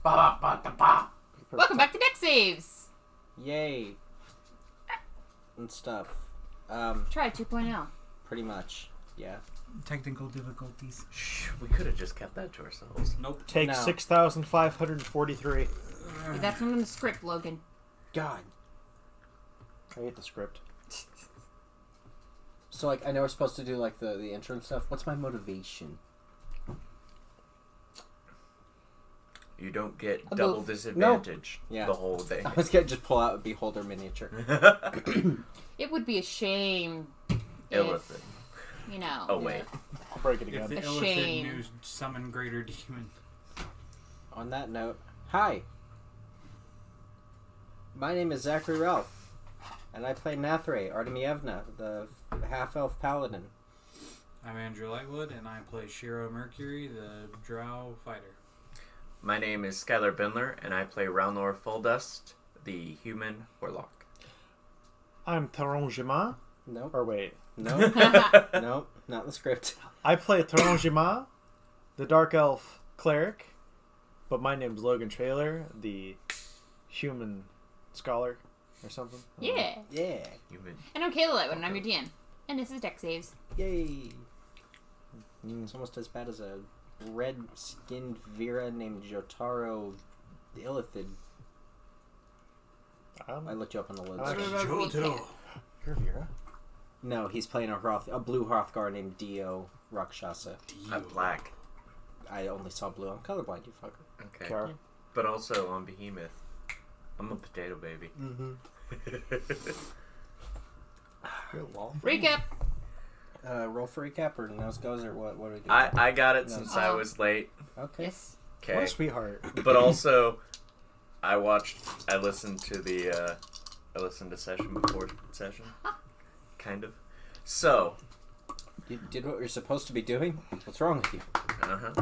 Welcome back to Deck Saves. Yay. And stuff. Try 2.0. Pretty much. Yeah. Technical difficulties. Shh, we could have just kept that to ourselves. Nope. Take No. 6,543. That's not in the script, Logan. God. I hate the script. So, like, I know we're supposed to do, like, the intro and stuff. What's my motivation? You don't get I'll double go- disadvantage No. Yeah. the whole day. I was going to just pull out a Beholder miniature. It would be a shame Illithid. if, you know. Oh, wait. I'll break it If again. the A Illithid shame. knew summon greater demon. On that note, hi. My name is Zachary Ralph, and I play Nathray Artemievna, the half-elf paladin. I'm Andrew Lightwood, and I play Shiro Mercury, the drow fighter. My name is Skylar Bindler, and I play Ralnor Fulldust, the human warlock. I'm Tarongima. Nope. Or wait. Nope. Nope. Not the script. I play Tarongima, the dark elf cleric. But my name's Logan Trailer, the human scholar or something. Yeah. Yeah. Human. And I'm Kayla Lightwood, and I'm your DM. And this is Deck Saves. Yay. It's almost as bad as a red-skinned Vera named Jotaro Illithid. I looked you up on the list. Jojo. You're Vera? No, he's playing a blue Hrothgar named Dio Rakshasa. I'm black. I only saw blue. I'm colorblind, you fucker. Okay. Kara. But also on Behemoth. I'm a potato baby. Mm-hmm. You're lol. Recap. Roll for recap or nose goes or what? What do we do? I got it No. since I was late. Okay. Yes. What Okay. a sweetheart. But also, I listened to session before session. Kind of. So. You did what you're supposed to be doing? What's wrong with you? Uh-huh.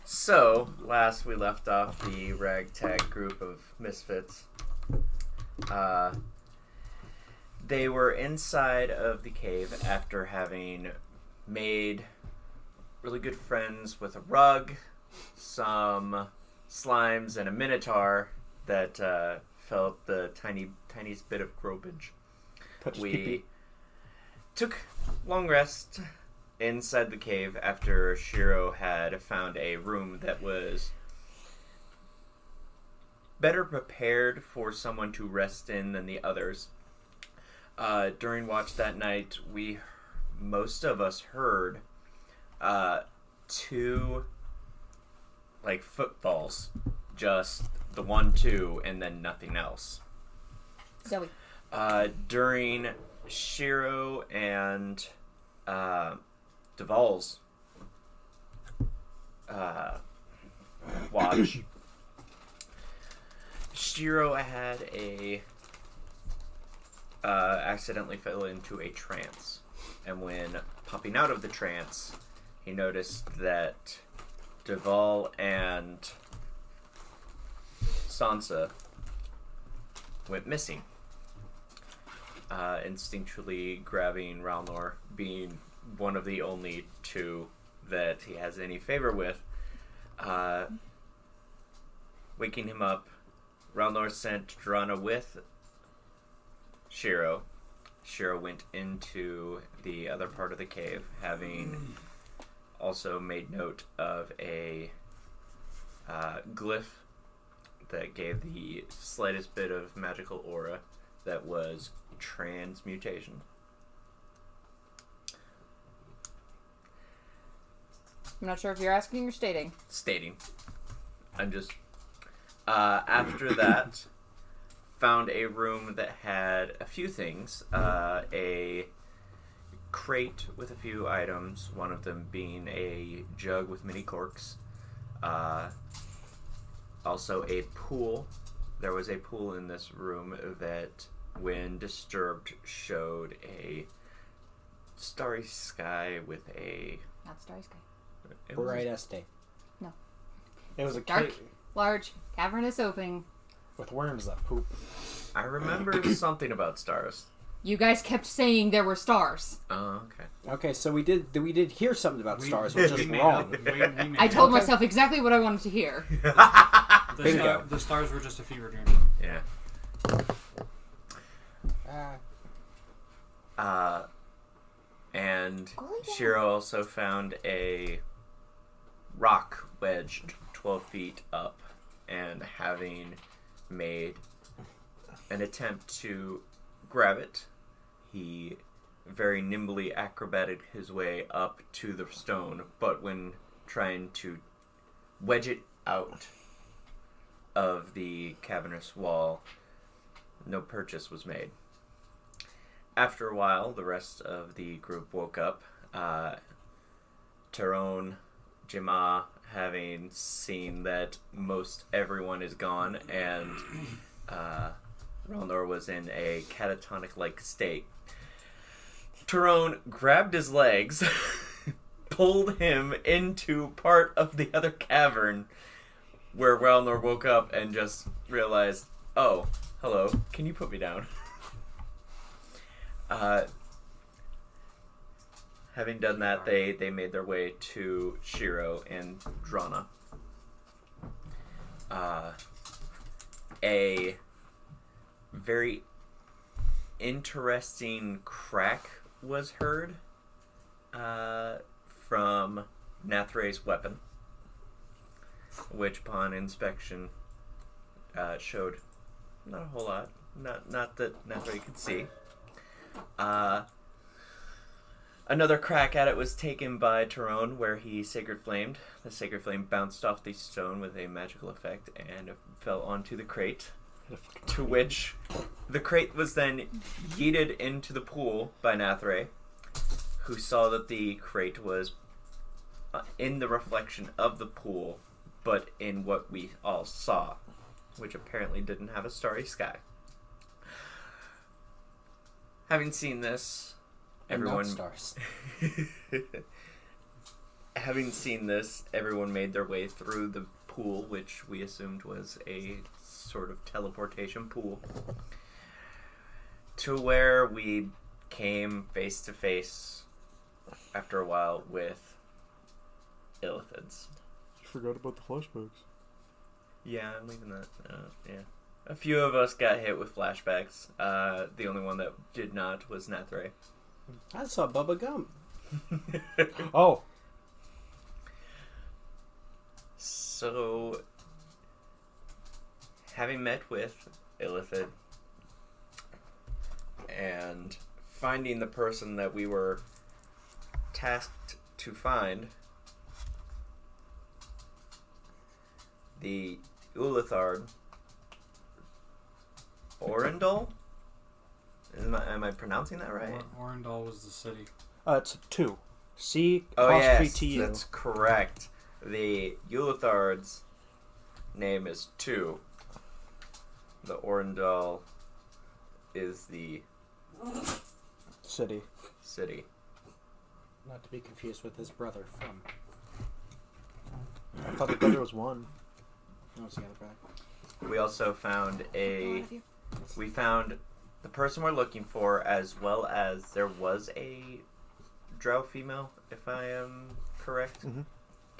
So, last we left off the ragtag group of misfits. They were inside of the cave after having made really good friends with a rug, some slimes, and a minotaur that felt the tiniest bit of gropage. Touch We pee-pee. took long rest inside the cave after Shiro had found a room that was better prepared for someone to rest in than the others. During watch that night, most of us heard two footfalls, just the 1-2 and then nothing else. Zoe. During Shiro and Duval's watch, Shiro had accidentally fell into a trance, and when popping out of the trance, he noticed that Duval and Sansa went missing. Instinctually grabbing Ralnor, being one of the only two that he has any favor with, waking him up. Ralnor sent Drana with Shiro. Shiro went into the other part of the cave, having also made note of a glyph that gave the slightest bit of magical aura that was transmutation. I'm not sure if you're asking or stating. Stating. I'm just... after that, found a room that had a few things. A crate with a few items, one of them being a jug with many corks. Also a pool. There was a pool in this room that, when disturbed, showed a starry sky with a... Not Starry Sky. it was- Bright Este. It was a Dark, cave large, cavernous opening. with worms that poop. I remember something about stars. You guys kept saying there were stars. Oh, okay. Okay, so we did hear something about stars, which is made wrong. up- we made I told up. myself exactly what I wanted to hear. Bingo. The stars were just a fever dream. Yeah. And Shiro also found a rock wedged 12 feet up, and having made an attempt to grab it, he very nimbly acrobated his way up to the stone, but when trying to wedge it out of the cavernous wall, no purchase was made. After a while, the rest of the group woke up. Tyrone, Jima, having seen that most everyone is gone, and Ralnor was in a catatonic-like state. Tyrone grabbed his legs, pulled him into part of the other cavern, where Ralnor woke up and just realized, oh, hello, can you put me down? Having done that, they made their way to Shiro and Drana. A very interesting crack was heard from Nathre's weapon, which upon inspection showed not a whole lot. Not that Nathre could see. Another crack at it was taken by Tyrone, where he Sacred Flamed. The Sacred Flame bounced off the stone with a magical effect and fell onto the crate, to which the crate was then yeeted into the pool by Nathre, who saw that the crate was in the reflection of the pool, but in what we all saw, which apparently didn't have a starry sky. Having seen this, everyone stars. Having seen this, everyone made their way through the pool, which we assumed was a sort of teleportation pool, to where we came face to face after a while with Illithids. You forgot about the flashbacks. Yeah, I'm leaving that. Yeah. A few of us got hit with flashbacks. The only one that did not was Nathre. I saw Bubba Gump. Oh. So, having met with Illithid and finding the person that we were tasked to find, the Ulithard Orindal? Am I pronouncing that right? Orindal was the city. It's 2. C Oh apostrophe yes, T-U. that's correct. The Ulithard's name is 2. The Orindal is the City. city. Not to be confused with his brother from. I thought the brother was 1. No, it's the other brother. We also found we found the person we're looking for, as well as there was a drow female, if I am correct. Mm-hmm.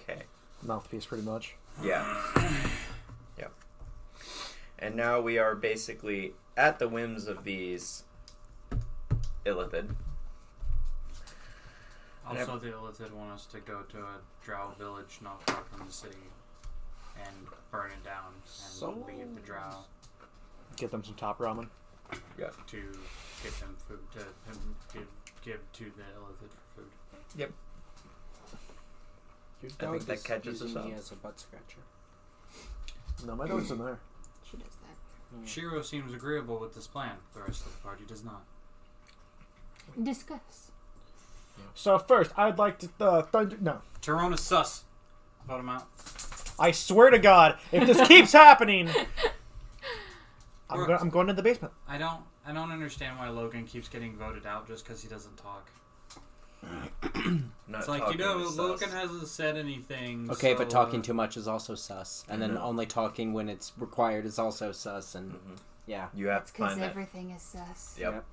Okay. Mouthpiece, pretty much. Yeah. Yep. And now we are basically at the whims of these Illithid. Also, the Illithid want us to go to a drow village not far from the city and burn it down and leave the drow Get them some top ramen. to get them food to give to the Illithid for food. Yep. Your I dog think that is catches us using up. me as a butt scratcher. No, my dog's in there. She does that. Shiro seems agreeable with this plan. The rest of the party does not. Discuss. So first, I'd like to thunder. No, Tyrone is sus. Vote him out. I swear to God, if this keeps happening, I'm going to the basement. I don't understand why Logan keeps getting voted out just because he doesn't talk. Not It's like, talking is sus. Logan hasn't said anything. Okay, so, but talking too much is also sus, and then Mhm. only talking when it's required is also sus, and Mhm. yeah. You have to Because find that. everything is sus. Yep.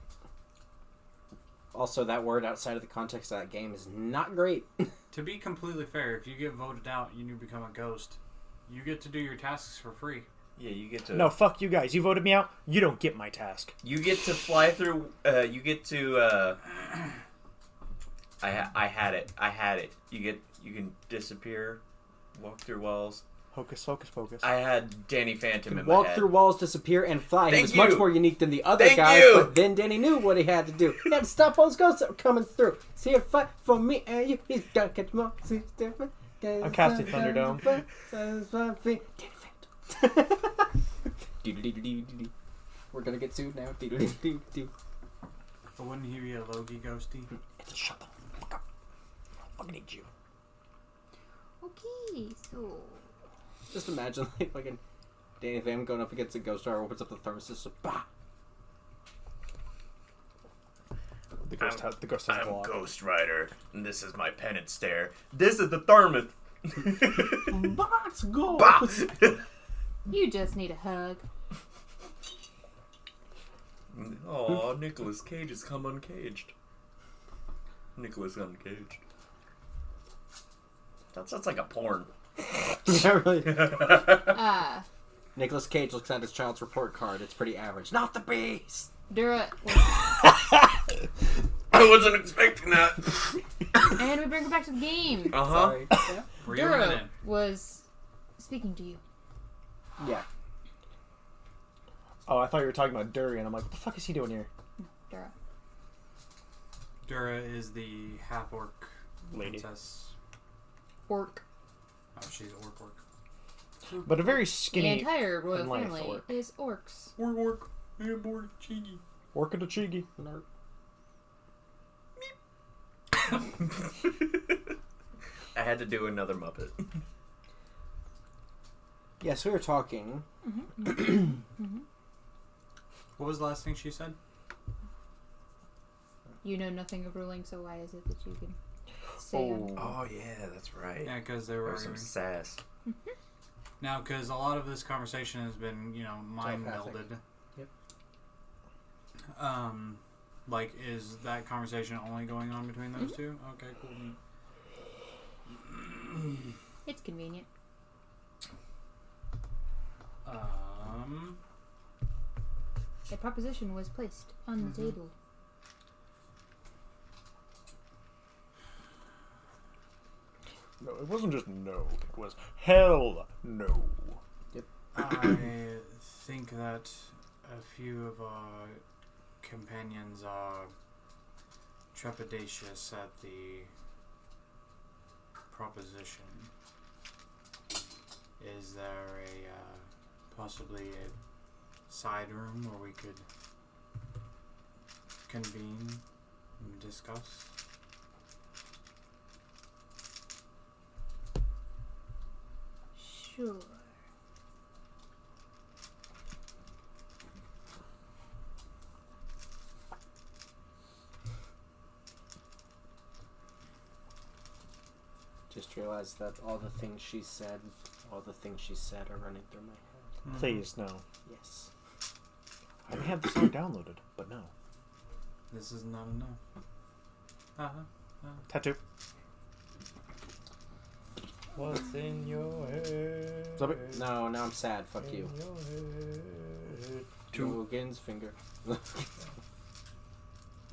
Also, that word outside of the context of that game is not great. To be completely fair, if you get voted out and you become a ghost, you get to do your tasks for free. Yeah, you get to. No, fuck you guys. You voted me out. You don't get my task. You get to fly through. You get to. I had it. I had it. You can disappear, walk through walls. Hocus, hocus, pocus. I had Danny Phantom in my Walk head. through walls, disappear, and fly. He Thank was you. much more unique than the other Thank guys, you. but then Danny knew what he had to do. He had to stop all those ghosts that were coming through. See a fight for me and you. He's got to catch more. See different. I'm casting Thunderdome. We're gonna get sued now. But wouldn't he be a Logie ghosty? Shut the fuck up. I fucking hate you. Okay, so Just imagine like fucking Danny Phantom going up against a ghost star, opens up the thermostat, bah. The ghost has a I'm lot. Ghost Rider, and this is my penance stare. This is the thermos. Box go. Bah! you just need a hug. Aw, Nicolas Cage has come uncaged. Nicolas uncaged. That sounds like a porn. Yeah, really. Nicholas Nicolas Cage looks at his child's report card. It's pretty average. Not the beast. Dura was, I wasn't expecting that. and we bring it back to the game. Sorry. Yeah. Were you in Dura it? was speaking to you. Yeah. Oh, I thought you were talking about Durian. I'm like, what the fuck is he doing here? Dura. Dura is the half-orc Lady. princess. Orc. Oh, she's orc. But a very The skinny entire royal and lithe family orc. is orcs. Orc. Hey, boy, cheeky. Orc of the Chigi. Narp. I had to do another Muppet. Yes, we were talking. What was the last thing she said? You know nothing of ruling, so why is it that you can say on? Oh yeah, that's right. Yeah, because they There were was some arguing. sass. Now, because a lot of this conversation has been, mind Telepathic. melded. Yep. Like, is that conversation only going on between those two? Okay, cool. It's convenient. A proposition was placed on the table. No, it wasn't just no. It was hell no. I think that a few of our companions are trepidatious at the proposition. Is there possibly a side room where we could convene and discuss? Sure. Just realized that all the things she said are running through my head. Please, no. Yes. I may have the song downloaded, but no. This is not enough. Tattoo. What's in your head? Stop it. No, now I'm sad. Fuck you. In your head. Logan's finger.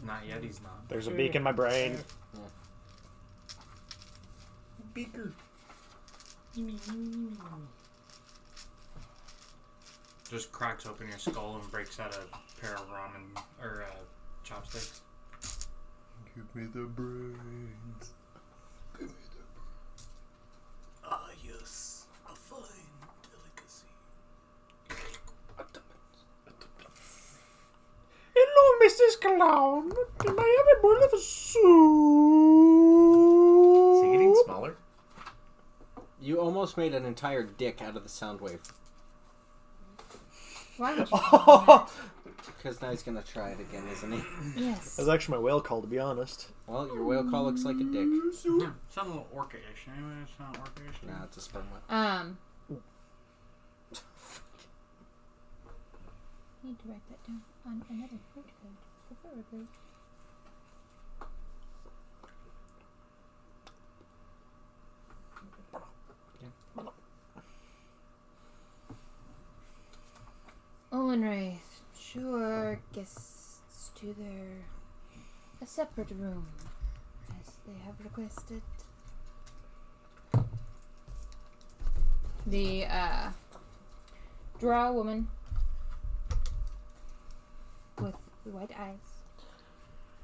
Not yet, he's not. There's a beak in my brain. Beaker. Just cracks open your skull and breaks out a pair of ramen or chopsticks. Give me the brains. Give me the brains. Ah, yes. A fine delicacy. Hello, Mrs. Clown. Can I have a bowl of soup? Is he getting smaller? You almost made an entire dick out of the sound wave. Why would you? Because now he's gonna try it again, isn't he? Yes. That's actually my whale call, to be honest. Well, your whale call looks like a dick. Yeah, sounds a little orcish. Anyway, it's not orcish. Nah, it's a sperm whale. Need to write that down on another note code. Preferably. Olenray, sure guests to a separate room, as they have requested. The drow woman with the white eyes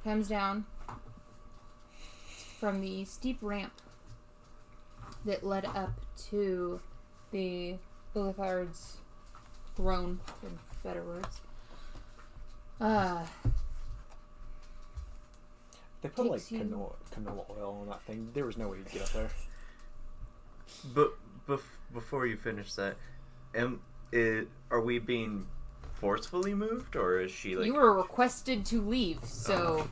comes down from the steep ramp that led up to the Ulithard's throne, for better words. They put like Takes you- canola oil on that thing. There was no way you'd get up there. But before you finish that, are we being forcefully moved, or is she like? You were requested to leave, so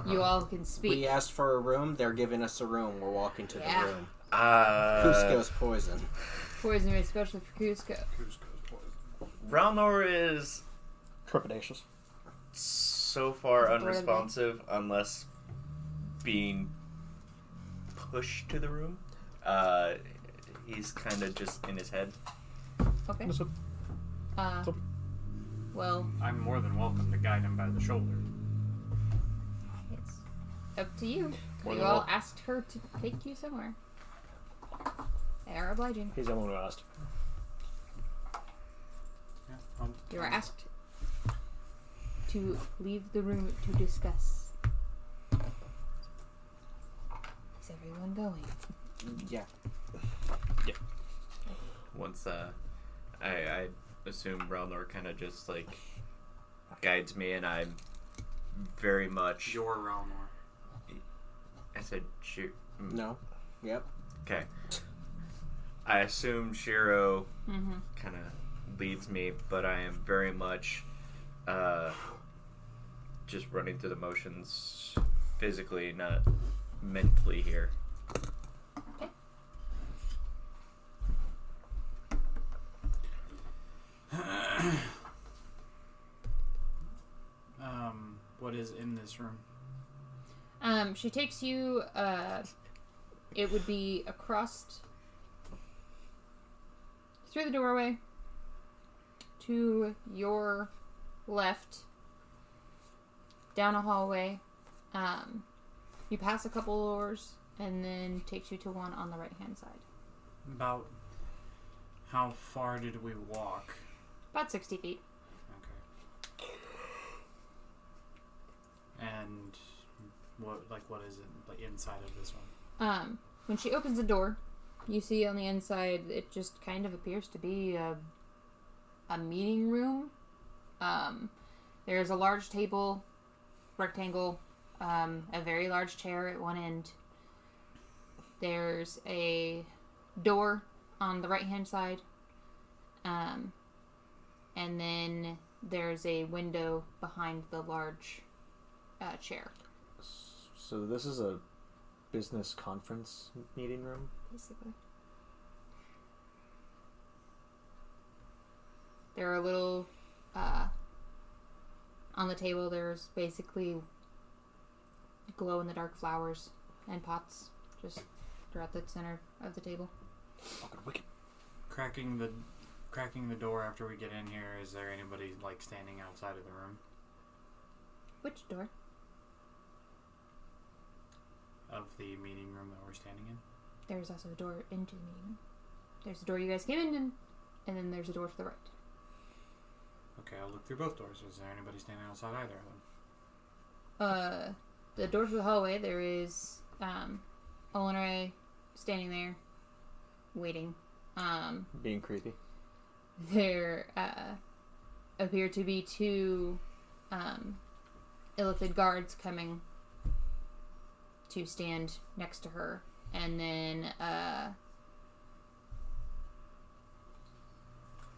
you all can speak. We asked for a room. They're giving us a room. We're walking to Yeah. the room. Cusco's poison. Poison especially for Cusco. Cusco's poison. Ralnor is Trepidatious. so far Is it bored of me? unresponsive unless being pushed to the room. He's kind of just in his head. Okay. What's up? Uh, well, I'm more than welcome to guide him by the shoulder. it's up to you. More You than all wel- asked her to take you somewhere. They are obliging. He's the one who asked. Yeah, You are asked to leave the room to discuss. Is everyone going? Yeah. Once I assume Ralnor kind of just like guides me, and I'm very much. your Ralnor. I said shoot. No. Yep. Okay. I assume Shiro Mm-hmm. kind of leads me, but I am very much just running through the motions physically, not mentally here. Okay. What is in this room? She takes you, it would be across through the doorway to your left, down a hallway. You pass a couple doors and then takes you to one on the right hand side. About how far did we walk? About 60 feet. Okay. And what is it like inside of this one? When she opens the door, you see on the inside it just kind of appears to be a meeting room. There's a large table, rectangle, a very large chair at one end. There's a door on the right hand side. And then there's a window behind the large chair. So this is a business conference meeting room. Basically. There are little, on the table there's basically glow-in-the-dark flowers and pots just throughout the center of the table. Wicked. Cracking the door after we get in here. Is there anybody like standing outside of the room? Which door? Of the meeting room that we're standing in? There's also a door into the meeting room. There's a door you guys came in, and then there's a door to the right. Okay, I'll look through both doors. Is there anybody standing outside either of them? The door to the hallway, there is Olenray standing there, waiting. Being creepy. There appear to be two Illithid guards coming to stand next to her. And then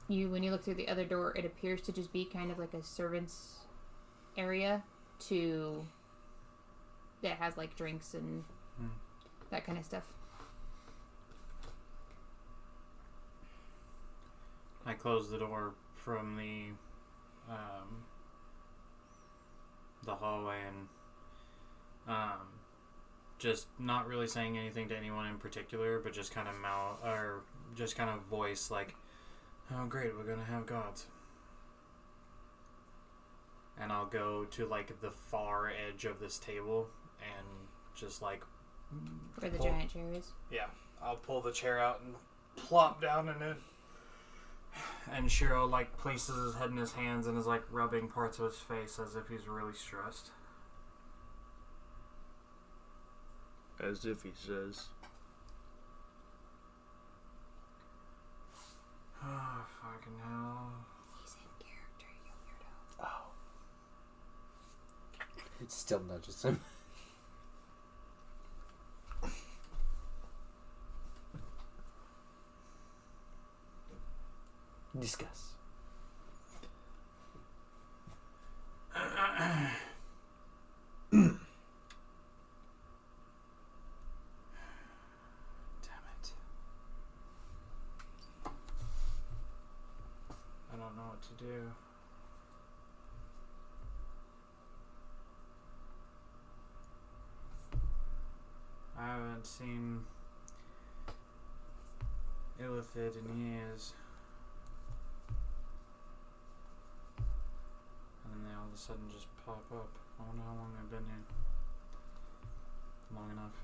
when you look through the other door, it appears to just be kind of like a servant's area that has like drinks and that kind of stuff. I close the door from the hallway and just not really saying anything to anyone in particular, but just kind of voice like, "Oh, great, we're gonna have gods." and I'll go to like the far edge of this table and just like Where the giant chair is. Yeah, I'll pull the chair out and plop down in it. And Shiro like places his head in his hands and is like rubbing parts of his face as if he's really stressed. As if he says. Oh, fucking hell. He's in character, you weirdo. Oh. It still nudges him. Discuss. Damn it. I don't know what to do. I haven't seen Illithid in years. And then they all of a sudden just pop up. I wonder how long they've been here. Long enough.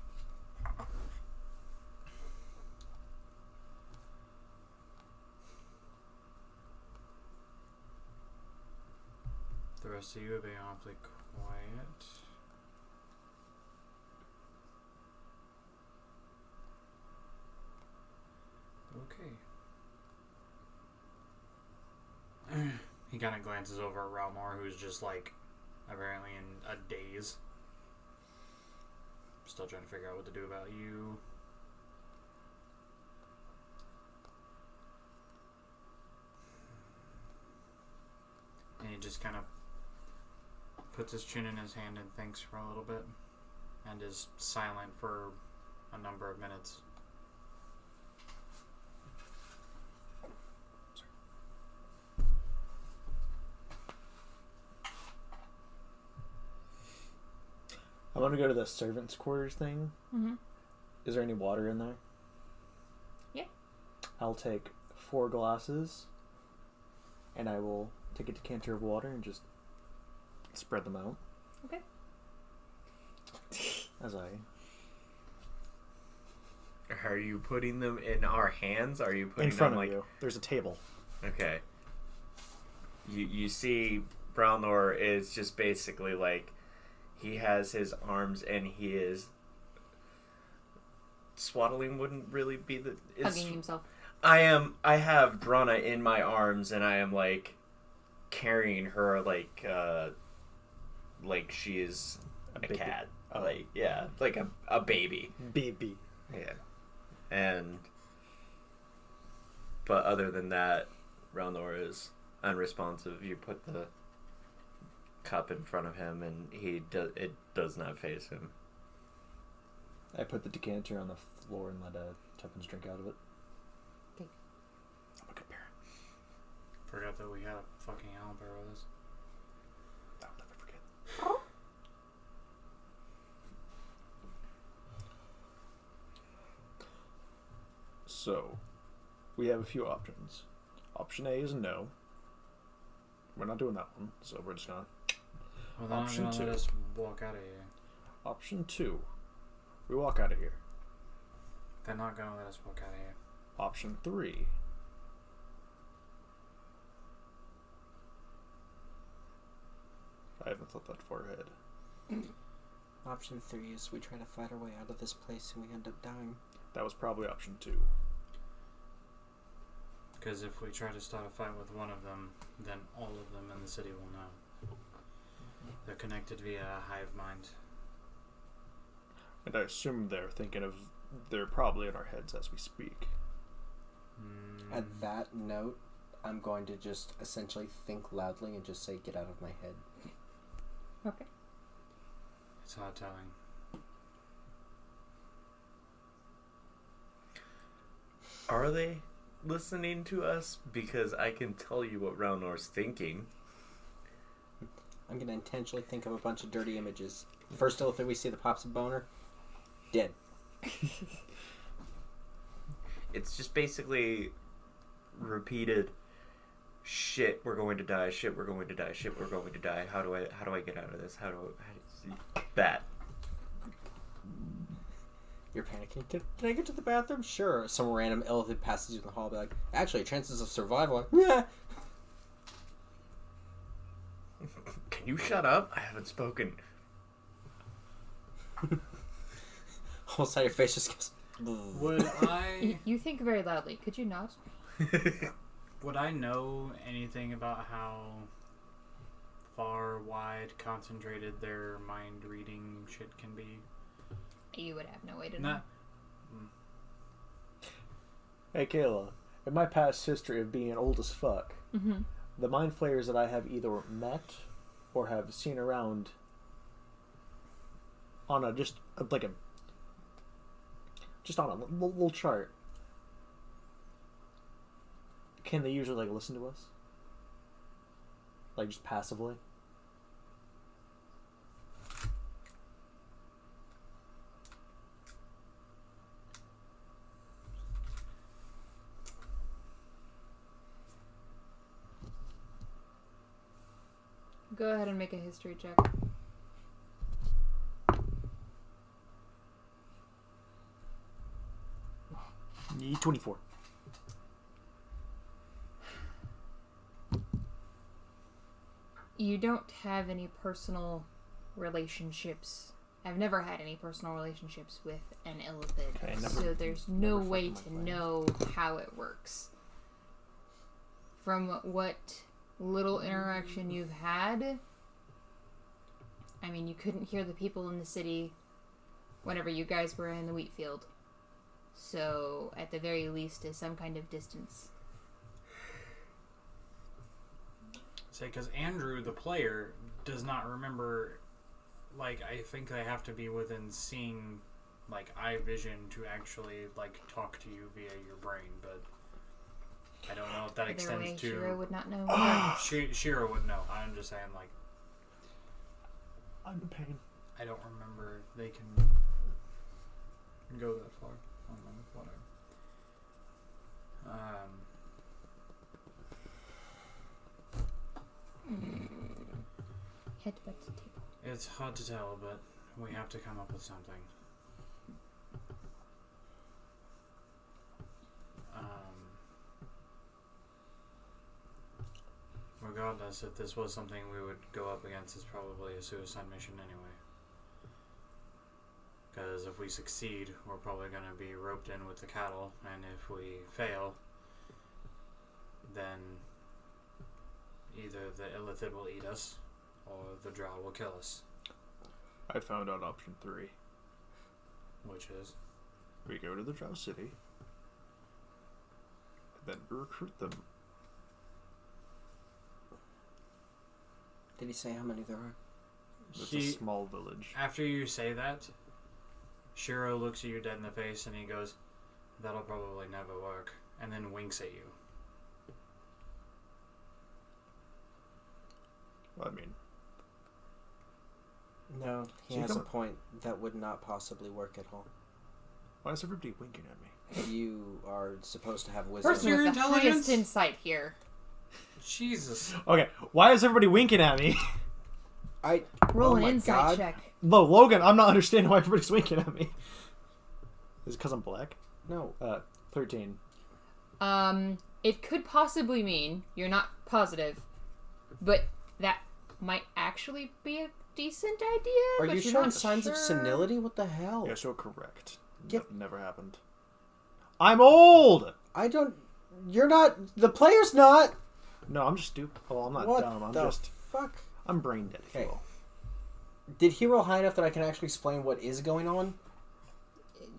The rest of you are being awfully quiet. Okay. He kind of glances over at Ralmar, who's just like apparently in a daze. Still trying to figure out what to do about you. And he just kind of puts his chin in his hand and thinks for a little bit. And is silent for a number of minutes. I want to go to the servants' quarters thing. Mm-hmm. Is there any water in there? Yeah. I'll take 4 glasses, and I will take a decanter of water and just spread them out. Okay. As I... Are you putting them in our hands? Are you putting in front them of like you. There's a table. Okay. You see Brownor is just basically like he has his arms and he is swaddling wouldn't really be the Hugging himself. I have Drana in my arms and I am like carrying her like she is a baby. cat. Oh. Like yeah, like a baby. Baby. Yeah. But other than that, Ralnor is unresponsive. You put the cup in front of him, and it does not faze him. I put the decanter on the floor and let Tuppence drink out of it. Okay. I'm a good parent. Forgot that we had a fucking owlbear with us. I'll never forget. So, we have a few options. Option A is no. We're not doing that one, so we're just gonna... Well, they're not Option gonna let 2. us walk out of here. Option 2. We walk out of here. They're not gonna let us walk out of here. Option 3. I haven't thought that far ahead. Option 3 is we try to fight our way out of this place and we end up dying. That was probably option 2. Because if we try to start a fight with one of them, then all of them in the city will know. They're connected via a hive mind. And I assume they're probably in our heads as we speak. At that note, I'm going to just essentially think loudly and just say, get out of my head. Okay. It's hard telling. Are they listening to us? Because I can tell you what Ralnor's thinking. I'm going to intentionally think of a bunch of dirty images. First illithid we see that pops a boner, dead. It's just basically repeated, shit, we're going to die. Shit, we're going to die. Shit, we're going to die. How do I get out of this? That. You're panicking. Can I get to the bathroom? Sure. Some random elephant passes you in the hall. Be like, actually, chances of survival. Yeah. Can you shut up? I haven't spoken. Whole side of your face just goes. Would I You think very loudly. Could you not? would I know anything about how far wide concentrated their mind reading shit can be? You would have no way to know. Not. Hey, Kayla. In my past history of being old as fuck, Mm-hmm. the mind flayers that I have either met or have seen around on a just on a little chart, can they usually like listen to us? Like just passively? Go ahead and make a history check. E24. You don't have any personal relationships. I've never had any personal relationships with an illithid, Okay, so there's no never way fucked to my plan. know how it works. From what little interaction you've had, I mean, you couldn't hear the people in the city whenever you guys were in the wheat field. So, at the very least, is some kind of distance. Say, because Andrew, the player, does not remember. Like, I think they have to be within seeing, like, eye vision to actually, like, talk to you via your brain, but I don't know if that Either extends way, to... Shiro would not know. Shiro would know. I'm just saying, like, I'm in pain. I don't remember if they can go that far. I don't know, whatever. Headbutt the table. It's hard to tell, but we have to come up with something. Regardless, if this was something we would go up against, it's probably a suicide mission anyway. Because if we succeed, we're probably going to be roped in with the cattle, and if we fail, then either the illithid will eat us, or the drow will kill us. I found out option 3. Which is? We go to the Drow City, and then recruit them. Did he say how many there are? It's a small village. After you say that, Shiro looks at you dead in the face and he goes, "That'll probably never work," and then winks at you. Well, I mean, No, he So you has a come- point. That would not possibly work at all. why is everybody winking at me? You are supposed to have wisdom. Person- Your With the intelligence? highest insight here. Jesus. Okay, why is everybody winking at me? Roll Oh an my insight God. check. No, Logan, I'm not understanding why everybody's winking at me. Is it because I'm black? No. 13. It could possibly mean you're not positive, but that might actually be a decent idea. Are but you you're showing not signs of sure. senility? What the hell? Yeah, so correct. Get- Never happened. I'm old! I don't. You're not. The player's not. No, I'm just stupid. Well, I'm not What dumb. I'm the just. fuck? I'm brain dead, if you Okay. will. Did he roll high enough that I can actually explain what is going on?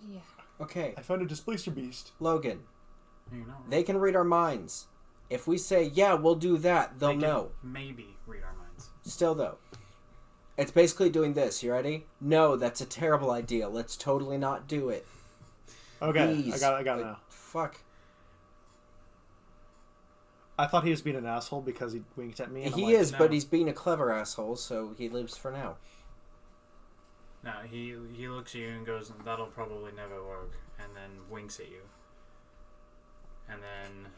Yeah. Okay, I found a displacer beast. Logan. You know, They can read our minds. If we say, yeah, we'll do that, they'll they can know. maybe read our minds. Still, though. It's basically doing this. You ready? No, that's a terrible idea. Let's totally not do it. Okay, Please. I got it now. Fuck. I thought he was being an asshole because he winked at me. And He I'm like, is, no. but he's being a clever asshole, so he lives for now. No, he looks at you and goes, "That'll probably never work," and then winks at you. And then,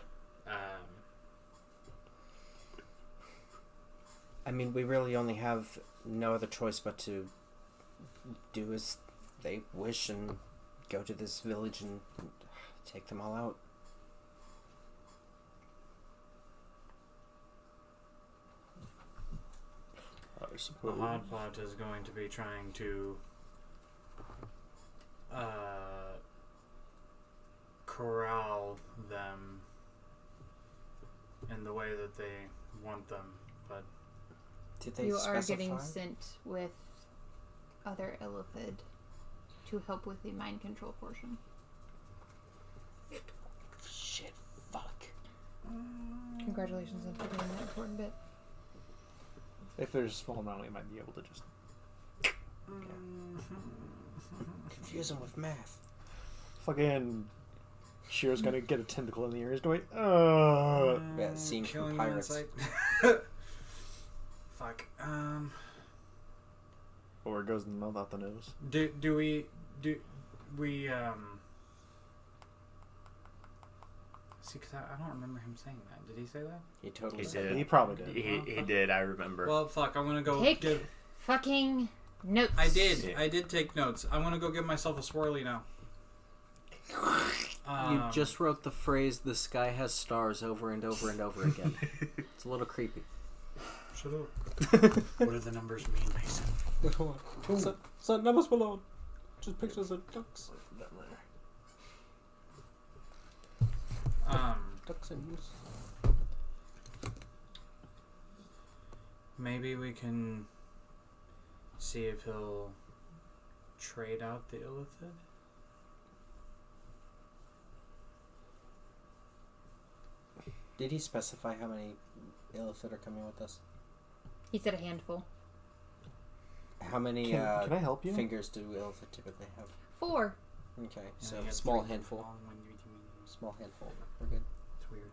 I mean, we really only have no other choice but to do as they wish and go to this village and take them all out. I The suppose. Hodplot is going to be trying to corral them in the way that they want them, but Did they You specify? are getting sent with other Illithid to help with the mind control portion. Shit, fuck. Congratulations on forgetting that important bit. If there's a small amount, we might be able to just. Confuse them with math. Fucking. Shira's gonna get a tentacle in the ear. He's going, Yeah, scene from killing Pirates. on sight. Fuck. Or it goes in the mouth, out the nose. Do we see? Because I don't remember him saying that. Did he say that? He totally He said did. He probably did. He did, I remember. Well, fuck. I'm gonna go Take give. fucking notes. I did. Yeah. I did take notes. I'm gonna go give myself a swirly now. You just wrote the phrase "the sky has stars" over and over and over again. It's a little creepy. Shut up. What do the numbers mean, Mason? So numbers below. Just pictures of ducks. Ducks and moose. Maybe we can see if he'll trade out the Illithid. Did he specify how many Illithid are coming with us? He said a handful. How many Can I help you? fingers do Illithid typically have? 4. Okay, Yeah, so he had small 3 handful. long, one medium. Small handful. We're good. It's weird.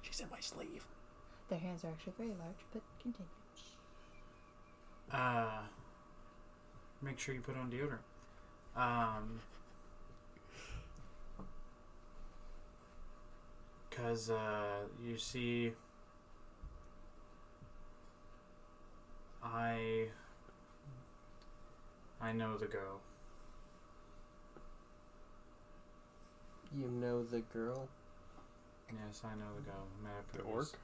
She's in my sleeve. Their hands are actually very large, but continue. Make sure you put on deodorant. Cause you see, I know the girl. You know the girl? Yes, I know the girl. May I The please? orc?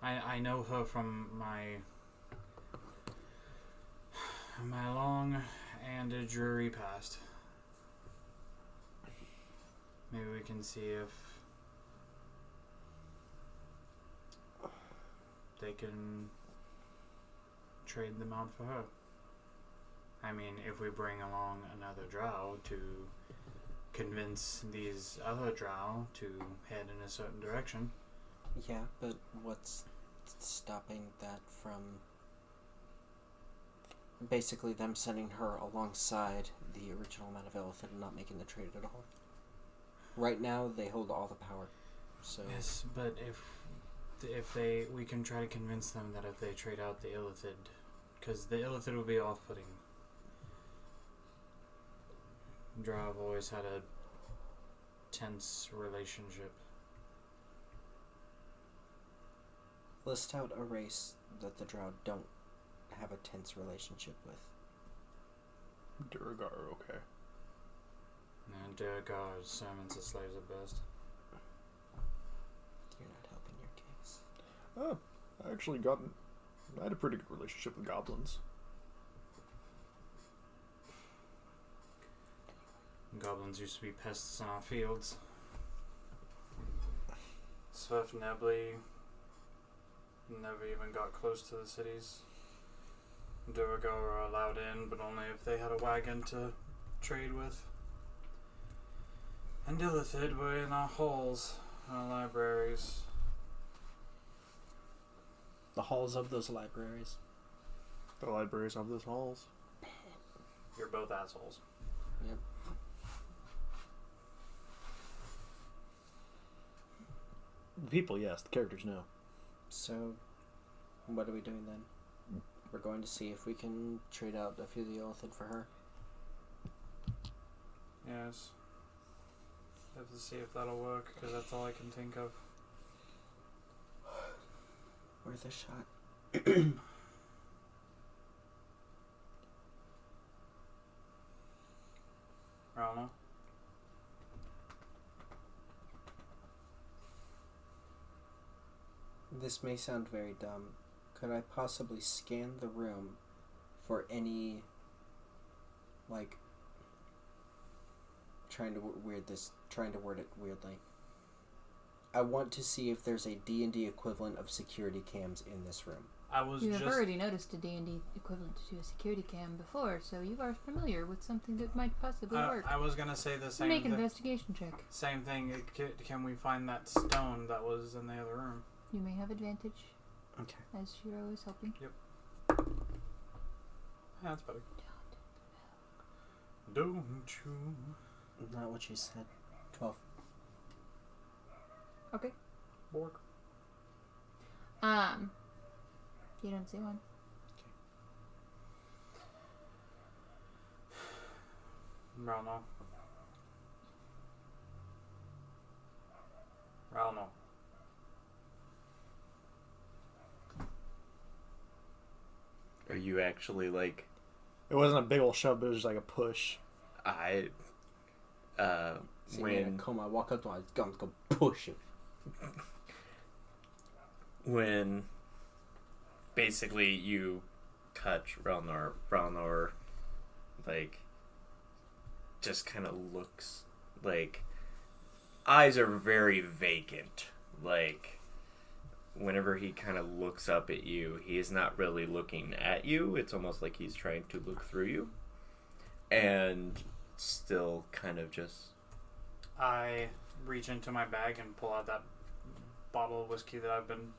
I know her from my long and a dreary past. Maybe we can see if they can trade them out for her. I mean, if we bring along another drow to convince these other drow to head in a certain direction. Yeah, but what's stopping that from basically them sending her alongside the original amount of Illithid and not making the trade at all? Right now, they hold all the power. So Yes, but if we can try to convince them that if they trade out the Illithid, because the Illithid will be off-putting. Drow have always had a tense relationship. list out a race that the Drow don't have a tense relationship with. Duragar, okay. And Duragar's sermons of slaves are best. You're not helping your case. Oh, I had a pretty good relationship with goblins. Goblins used to be pests in our fields. Svefnebli never even got close to the cities. Duragar were allowed in, but only if they had a wagon to trade with. And Illithid were in our halls, our libraries. The halls of those libraries. The libraries of those halls. You're both assholes. Yep. The people, yes. The characters, no. So, what are we doing then? We're going to see if we can trade out a few of the Illithid for her. Yes. Have to see if that'll work, because that's all I can think of. Worth a shot. I don't know. This may sound very dumb. Could I possibly scan the room for any, like, trying to word it weirdly. I want to see if there's a D&D equivalent of security cams in this room. You have already noticed a D&D equivalent to a security cam before, so you are familiar with something that might possibly work. I was gonna say the same Make an thing. investigation check. Same thing. Can we find that stone that was in the other room? You may have advantage. Okay. As Shiro is helping. Yep. Yeah, that's better. Don't you? Not what you said. 12. Okay. Borg. You don't see one. Ralno. Ralno. Are you actually like? It wasn't a big old shove, but it was just like a push. See me in a coma, I walk up to my gums, go push it. When basically you touch Ralnor, like, just kind of looks like eyes are very vacant. Like, whenever he kind of looks up at you, he is not really looking at you. It's almost like he's trying to look through you. And still kind of just... I reach into my bag and pull out that bottle of whiskey that I've been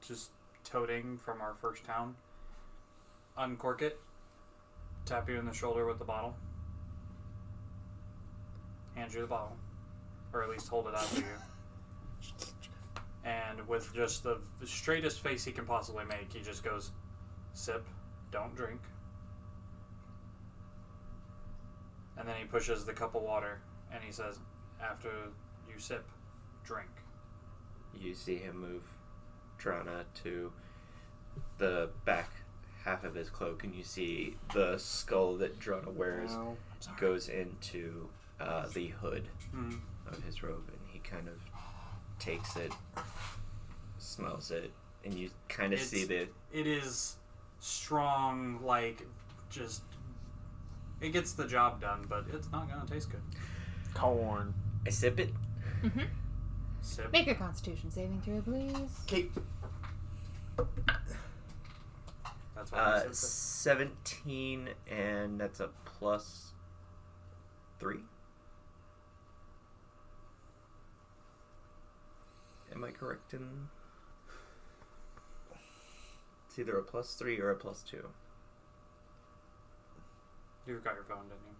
just toting from our first town. Uncork it. Tap you in the shoulder with the bottle. Hand you the bottle. Or at least hold it out to you. And with just the straightest face he can possibly make, he just goes, sip, don't drink. And then he pushes the cup of water and he says, after you sip, drink. You see him move Drana to the back half of his cloak, and you see the skull that Drana wears goes into the hood of his robe, and he kind of takes it, smells it, and you kind of see that it is strong, like, just, it gets the job done, but it's not gonna taste good. Corn. I sip it. Mm-hmm. Sip. Make a Constitution saving throw, please. Okay. That's why I sip it. 17, and that's a +3. Am I correct in? It's either a +3 or a +2. You got your phone, didn't you?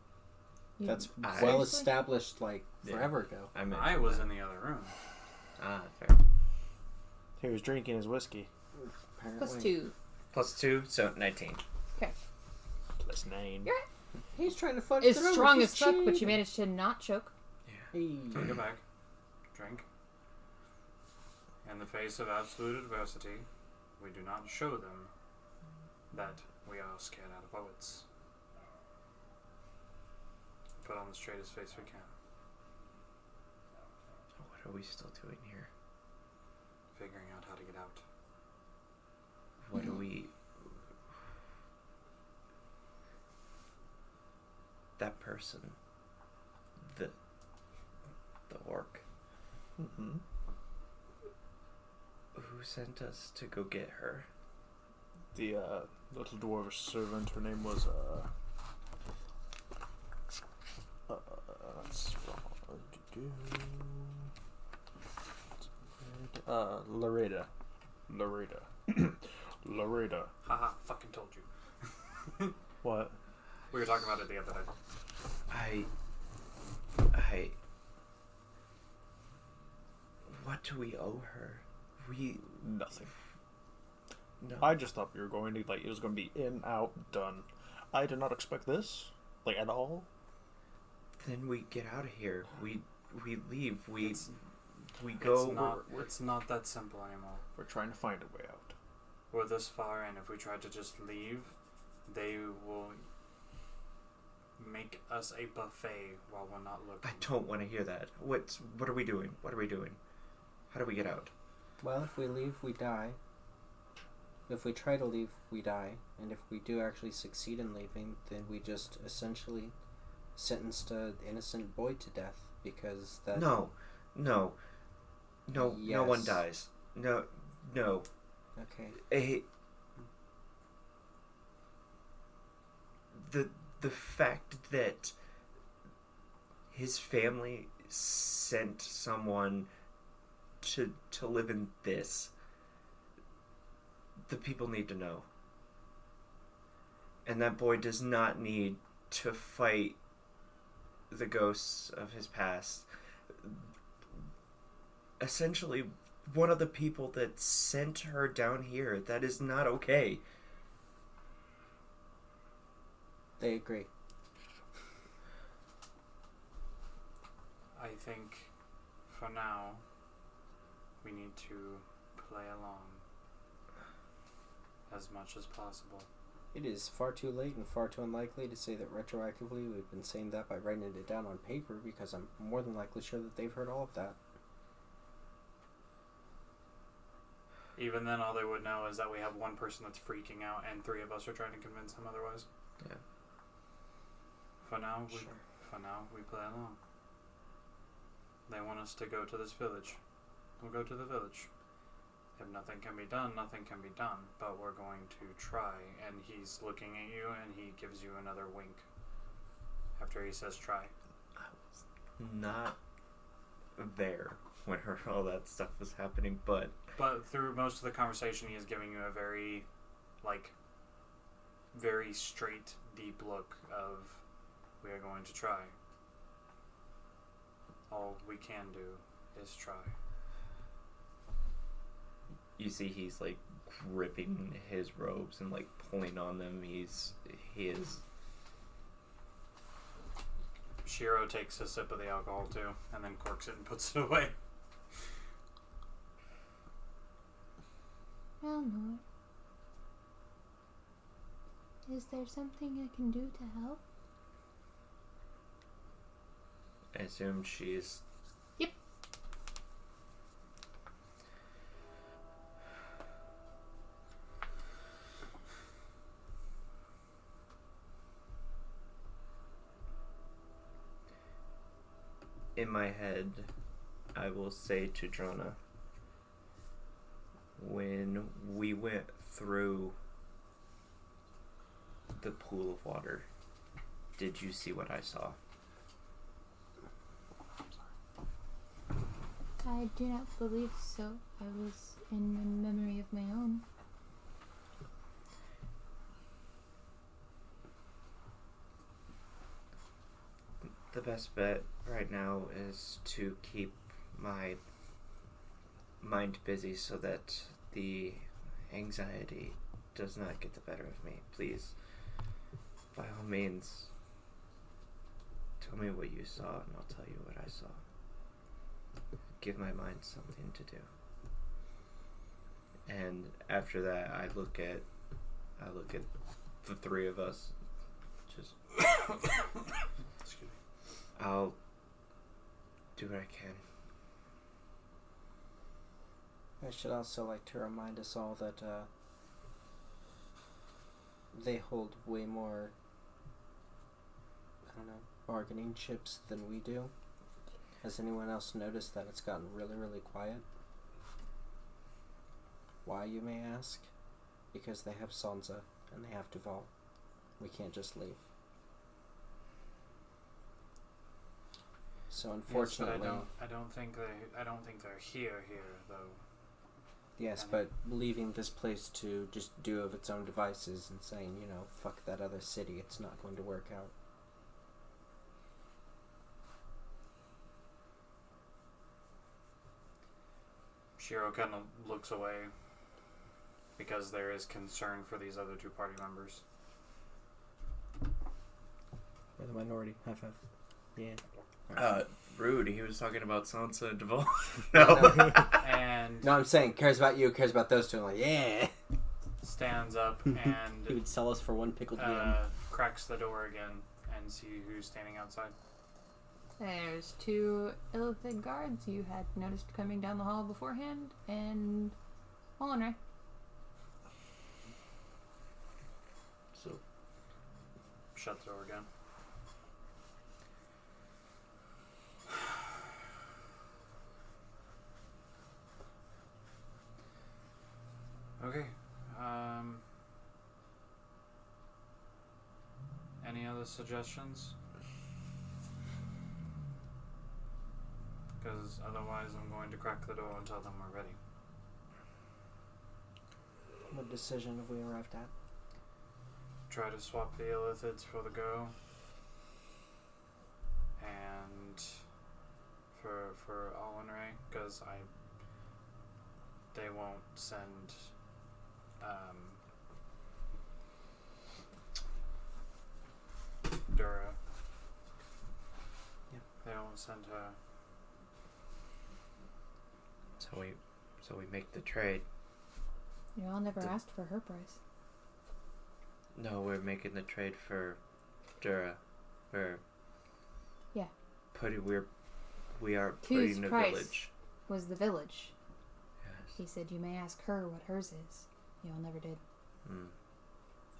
That's Seriously? well established, like, forever ago. I was in the other room. Ah, fair. He was drinking his whiskey. Apparently. +2. +2, so 19. Okay. +9. You're He's trying to fudge It's through it. strong He's as fuck, but you cheating. managed to not choke. Hey. Take it back. Drink. In the face of absolute adversity, we do not show them that we are scared out of poets. Put on the straightest face we can. What are we still doing here? Figuring out how to get out. What do we... That person. The orc. Mm-hmm. Who sent us to go get her? The little dwarvish servant. Her name was that's wrong. Loretta. Loretta. Haha, fucking told you. What? We were talking about it the other day. I... What do we owe her? Nothing. No. I just thought we were going to, like, it was going to be in, out, done. I did not expect this, like, at all. Then we get out of here. We leave. We go. It's not that simple anymore. We're trying to find a way out. We're this far, and if we try to just leave, they will make us a buffet while we're not looking. I don't want to hear that. What are we doing? What are we doing? How do we get out? Well, if we leave, we die. If we try to leave, we die. And if we do actually succeed in leaving, then we just essentially sentenced an innocent boy to death because that... No one Yes. dies. No. Okay. The fact that his family sent someone to live in this, the people need to know. And that boy does not need to fight the ghosts of his past. Essentially, one of the people that sent her down here, that is not okay. They agree. I think, for now, we need to play along as much as possible. It is far too late and far too unlikely to say that retroactively we've been saying that by writing it down on paper because I'm more than likely sure that they've heard all of that. Even then, all they would know is that we have one person that's freaking out and 3 of us are trying to convince him otherwise. Yeah. For now, we play along. They want us to go to this village. We'll go to the village. If nothing can be done, nothing can be done. But we're going to try. And he's looking at you and he gives you another wink after he says try. I was not there when all that stuff was happening, but through most of the conversation, he is giving you a very, very straight, deep look of, we are going to try. All we can do is try. you see he's like gripping his robes and like pulling on them. He is. Shiro takes a sip of the alcohol too, and then corks it and puts it away. Eleanor, is there something I can do to help? I assume she's. Yep. In my head, I will say to Drona, when we went through the pool of water, did you see what I saw? I do not believe so. I was in a memory of my own. The best bet right now is to keep my mind busy so that the anxiety does not get the better of me. Please, by all means, tell me what you saw and I'll tell you what I saw. Give my mind something to do. And after that, I look at the three of us. Just Excuse me. I'll do what I can. I should also like to remind us all that they hold way more, I don't know, bargaining chips than we do. Has anyone else noticed that it's gotten really, really quiet? Why, you may ask? Because they have Sansa and they have Duval. We can't just leave. So unfortunately, yes, but I don't think they're here though. yes, but leaving this place to just do of its own devices and saying, you know, fuck that other city, it's not going to work out. Shiro kind of looks away because there is concern for these other two party members. We're the minority. High five. Yeah. Rude. He was talking about Sansa and Duval. No. And No, I'm saying cares about you, cares about those two. I'm like, yeah. stands up He and would sell us for one pickled yam. cracks the door again and see who's standing outside. There's 2 illithid guards you had noticed coming down the hall beforehand, and Molinray. So Shut the door again. Okay. Any other suggestions? Because otherwise I'm going to crack the door and tell them we're ready. What decision have we arrived at? Try to swap the illithids for the go. And for Alinray, because they won't send Dura. Yeah. They won't send her. So we make the trade. You all never asked for her price. No, we're making the trade for Dura. Yeah. We are Whose putting the price village. was the village. Yes. He said you may ask her what hers is. You all never did.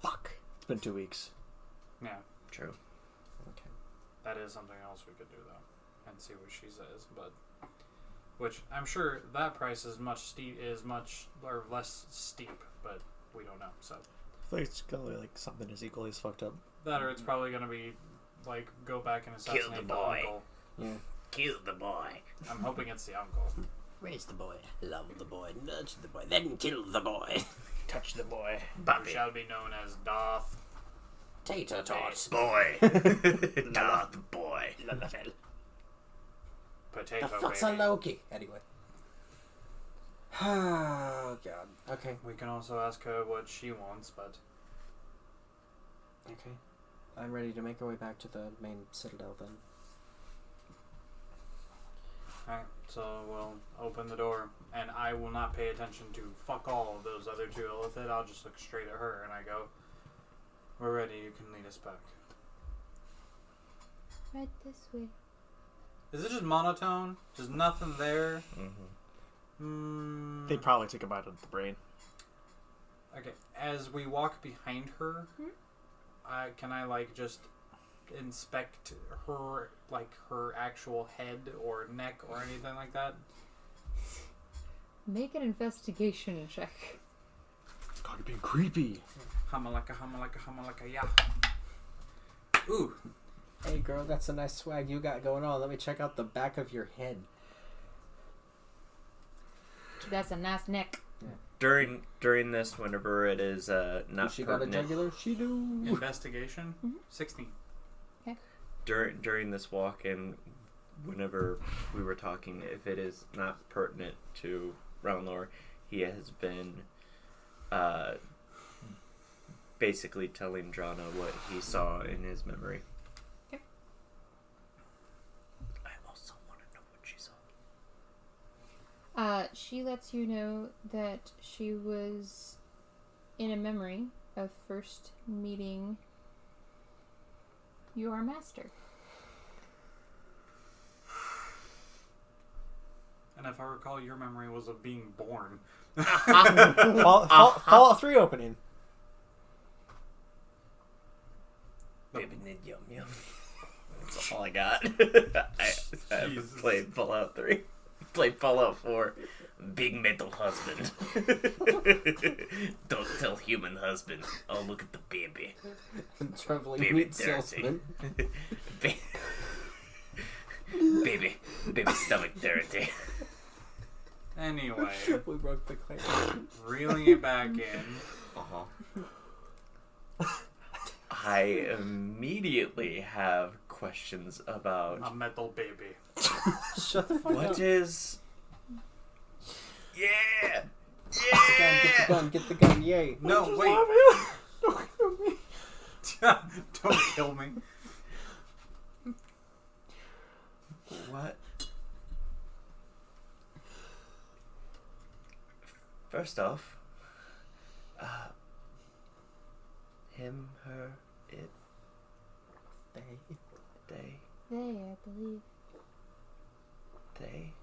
Fuck. It's been 2 weeks. Yeah, True. Okay. that is something else we could do though, and see what she says. But which I'm sure that price is much or less steep, but we don't know. So I feel like it's gonna be like something as equally as fucked up. that, or it's probably gonna be like go back and assassinate Kill the the boy. uncle. Yeah. Kill the boy. I'm hoping it's the uncle. Raise the boy, love the boy, nurture the boy, then kill the boy. Touch the boy. Who shall be known as Darth. Tater tot. Boy. Darth boy. Lalafell. Potato The fuck's baby. a Loki? Anyway. Oh, God. Okay. We can also ask her what she wants, but Okay. I'm ready to make our way back to the main citadel then. alright, so we'll open the door, and I will not pay attention to fuck all of those other 2 illithid. I'll just look straight at her and I go, we're ready, you can lead us back. Right this way. Is it just monotone? There's nothing there? They probably took a bite of the brain. Okay, as we walk behind her, can I like just inspect her, like her actual head or neck or anything like that? Make an investigation check. God, you're being creepy. Hamalaka, yeah. Ooh, Hey girl, that's a nice swag you got going on. Let me check out the back of your head. That's a nice neck. During this, whenever it is not She got a pertinent, jugular? She do. investigation? 16. during this walk and whenever we were talking, if it is not pertinent to realm lore, he has been basically telling Drana what he saw in his memory. Okay. I also want to know what she saw. She lets you know that she was in a memory of first meeting your master. And if I recall, your memory was of being born. Fallout 3 opening. Baby need yum yum. That's all I got. I haven't Jesus. played Fallout 3. Played Fallout 4. Big metal husband. Don't tell human husband. Oh, look at the baby. Traveling Baby meat dirty. salesman. Baby stomach dirty. Anyway, We broke the claim. reeling it back in. I immediately have questions about A metal baby. Shut the fuck up. what is. Yeah! Get the gun, get the gun, yay. No, wait. Don't kill me. What? First off, Him, her, it, They. they, They, I believe. they.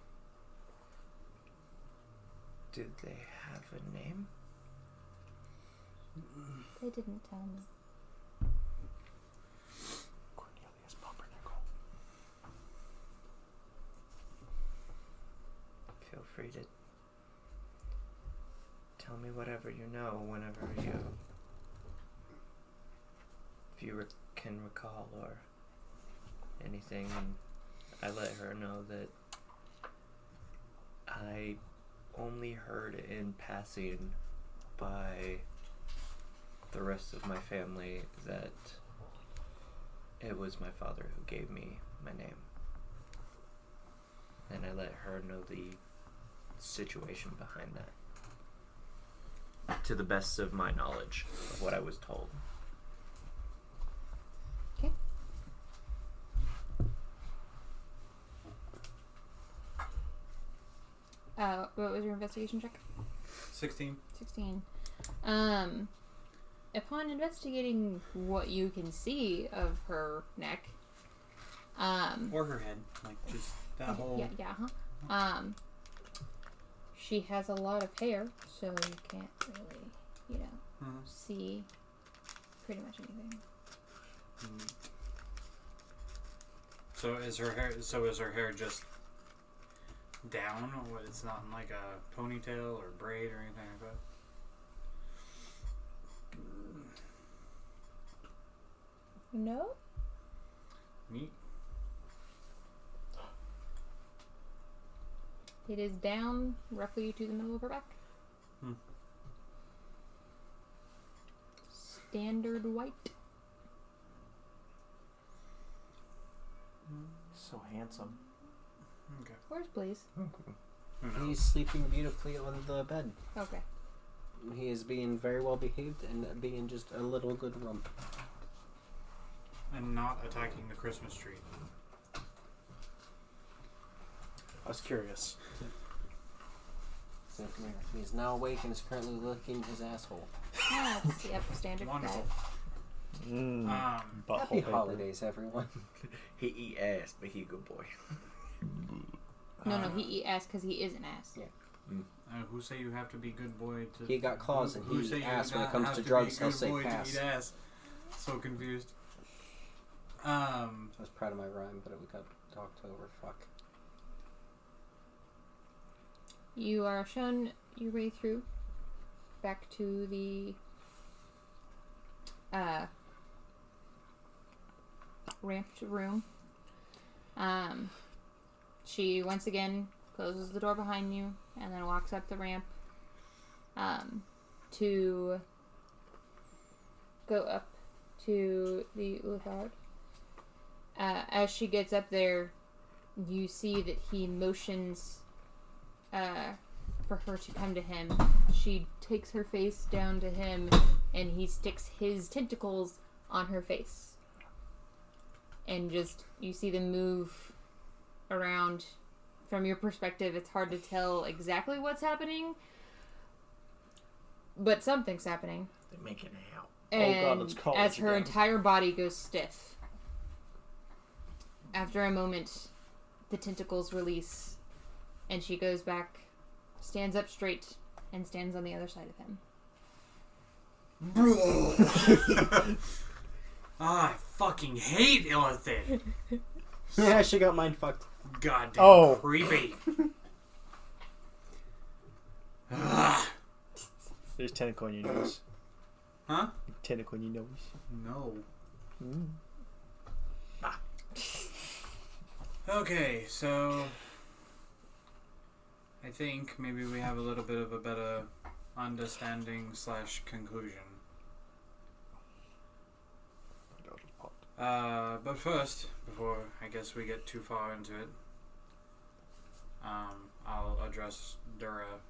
Do they have a name? They didn't tell me. Cornelius Pumpernickel. Feel free to tell me whatever you know whenever you, if you can recall or anything. And I let her know that I only heard in passing by the rest of my family that it was my father who gave me my name. And I let her know the situation behind that, to the best of my knowledge of what I was told. Okay. What was your investigation check? 16. 16. Upon investigating what you can see of her neck, Or her head. Like, just that whole... huh? She has a lot of hair, so you can't really, see pretty much anything. So is her hair just down? Or it's not in like a ponytail or braid or anything like that? No? Neat. It is down roughly to the middle of her back. Standard white. So handsome. Okay. Where's Blaze? He's sleeping beautifully on the bed. Okay. He is being very well behaved and being just a little good rump. And not attacking the Christmas tree. I was curious. So come here. He's now awake and is currently licking his asshole. That's standard Wonderful. guy. Butthole Happy paper. holidays, everyone. He eat ass, but he a good boy. No, he eat ass because he is an ass. Yeah. Who say you have to be good boy to... He got claws and who he say eat you ass when it not comes have to be drugs. a He'll good say boy to pass. eat ass? So confused. I was proud of my rhyme, but it got talked over. Fuck. You are shown your way through back to the ramped room. She once again closes the door behind you and then walks up the ramp to go up to the Uthard. As she gets up there, you see that he motions for her to come to him. She takes her face down to him, and he sticks his tentacles on her face. And just, you see them move around. From your perspective, it's hard to tell exactly what's happening, but something's happening. They're making out. And Oh god, it's college as her again. entire body goes stiff. After a moment, the tentacles release, and she goes back, stands up straight, and stands on the other side of him. I fucking hate Illithid. Yeah, she got mind fucked. Goddamn creepy. Ugh. There's tentacle in your nose. Huh? Tentacle in your nose. No. Mm. Okay, so I think maybe we have a little bit of a better understanding / conclusion. But first, before I guess we get too far into it, I'll address Dura.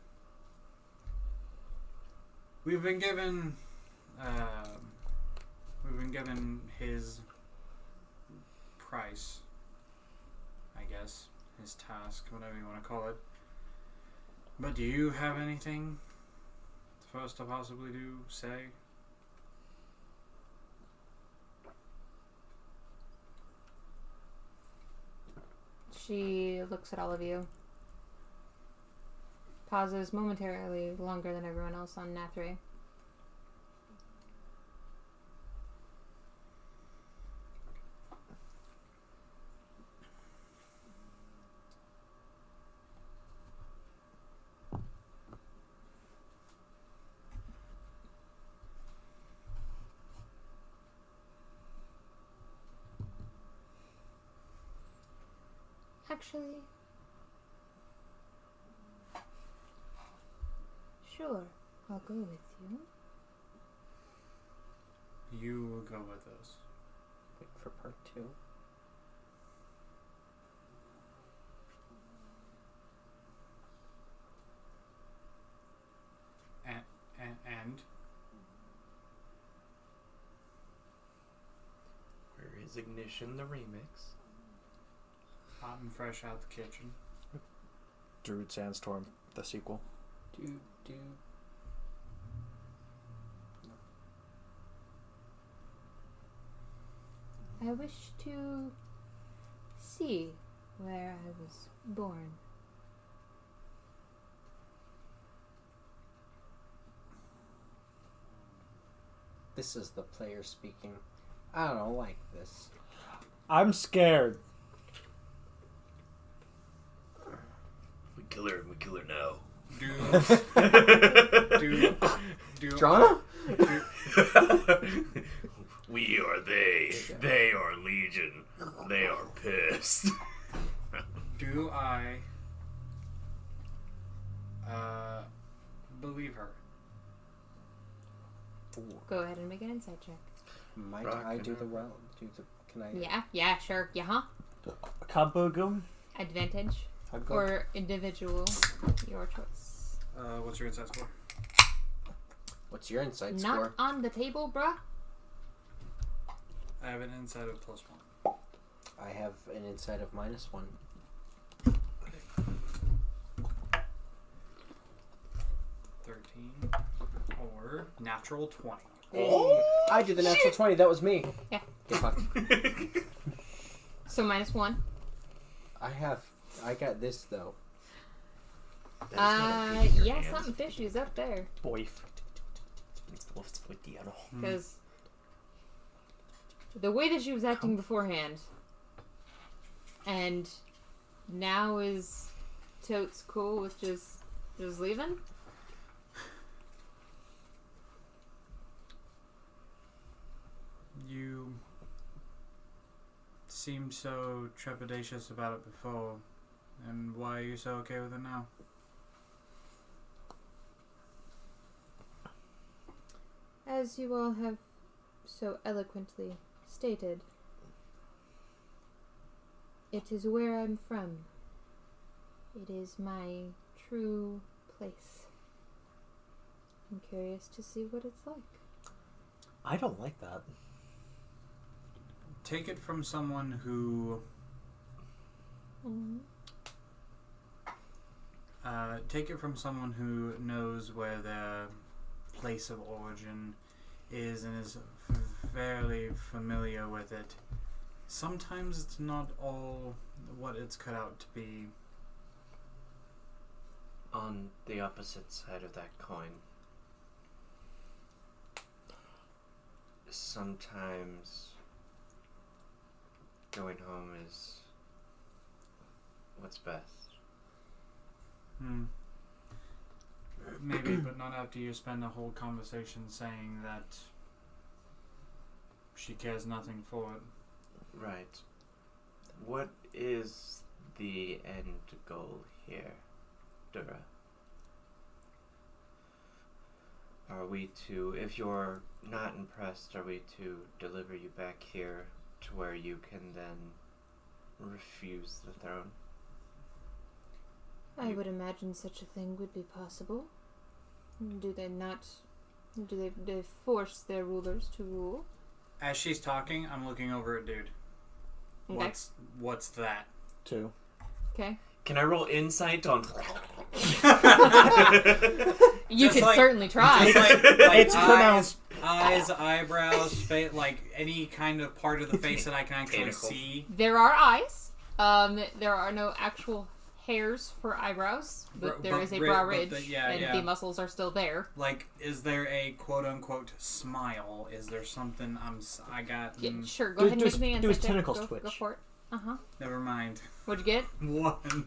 We've been given his price, I guess, his task, whatever you want to call it. But do you have anything for us to possibly say? She looks at all of you. Pauses momentarily longer than everyone else on Nathray. Actually, sure, I'll go with you. You will go with us. Wait for part 2. And Where is Ignition, the remix? hot and fresh out the kitchen. Druid Sandstorm, the sequel. Do. I wish to see where I was born. This is the player speaking. I don't like this. I'm scared. We kill her now. Do Drana? We are they. They are Legion. They are pissed. Do I believe her? Go ahead and make an insight check. Might Rock I and do the roll. well? Can I? Yeah, sure. Yeah, Kabogum? Advantage I'll go. or individual, your choice. What's your insight score? What's your insight Not score? on the table, bruh. I have an insight of +1. I have an insight of -1. 13 or natural 20. Oh! I did the natural 20. That was me. Yeah. Get fucked. So -1. I got this though. Yeah, something fishy is up there. Boif. Because the way that she was acting beforehand, and now is totes cool with just leaving. You seemed so trepidatious about it before, and why are you so okay with it now? As you all have so eloquently stated, it is where I'm from. It is my true place. I'm curious to see what it's like. I don't like that. Take it from someone who knows where their place of origin is and is fairly familiar with it. Sometimes it's not all what it's cut out to be. On the opposite side of that coin, sometimes going home is what's best. Maybe, but not after you spend a whole conversation saying that she cares nothing for it. Right. What is the end goal here, Dura? Are we to, if you're not impressed, are we to deliver you back here to where you can then refuse the throne? I would imagine such a thing would be possible. Do they not? Do they force their rulers to rule? As she's talking, I'm looking over at dude. Okay. What's that? 2. Okay. Can I roll insight on? You Just could like- certainly try. Just like It's pronounced. eyes, eyebrows, like any kind of part of the face that I can actually Tentacles. see. There are eyes. There are no actual hairs for eyebrows, but there is a ri- brow but ridge, yeah. the muscles are still there. Like, is there a quote-unquote smile? Is there something I got? Yeah, sure, go ahead and make me an do his insight check. tentacles Go twitch. for it. Uh-huh. Never mind. What'd you get? 1.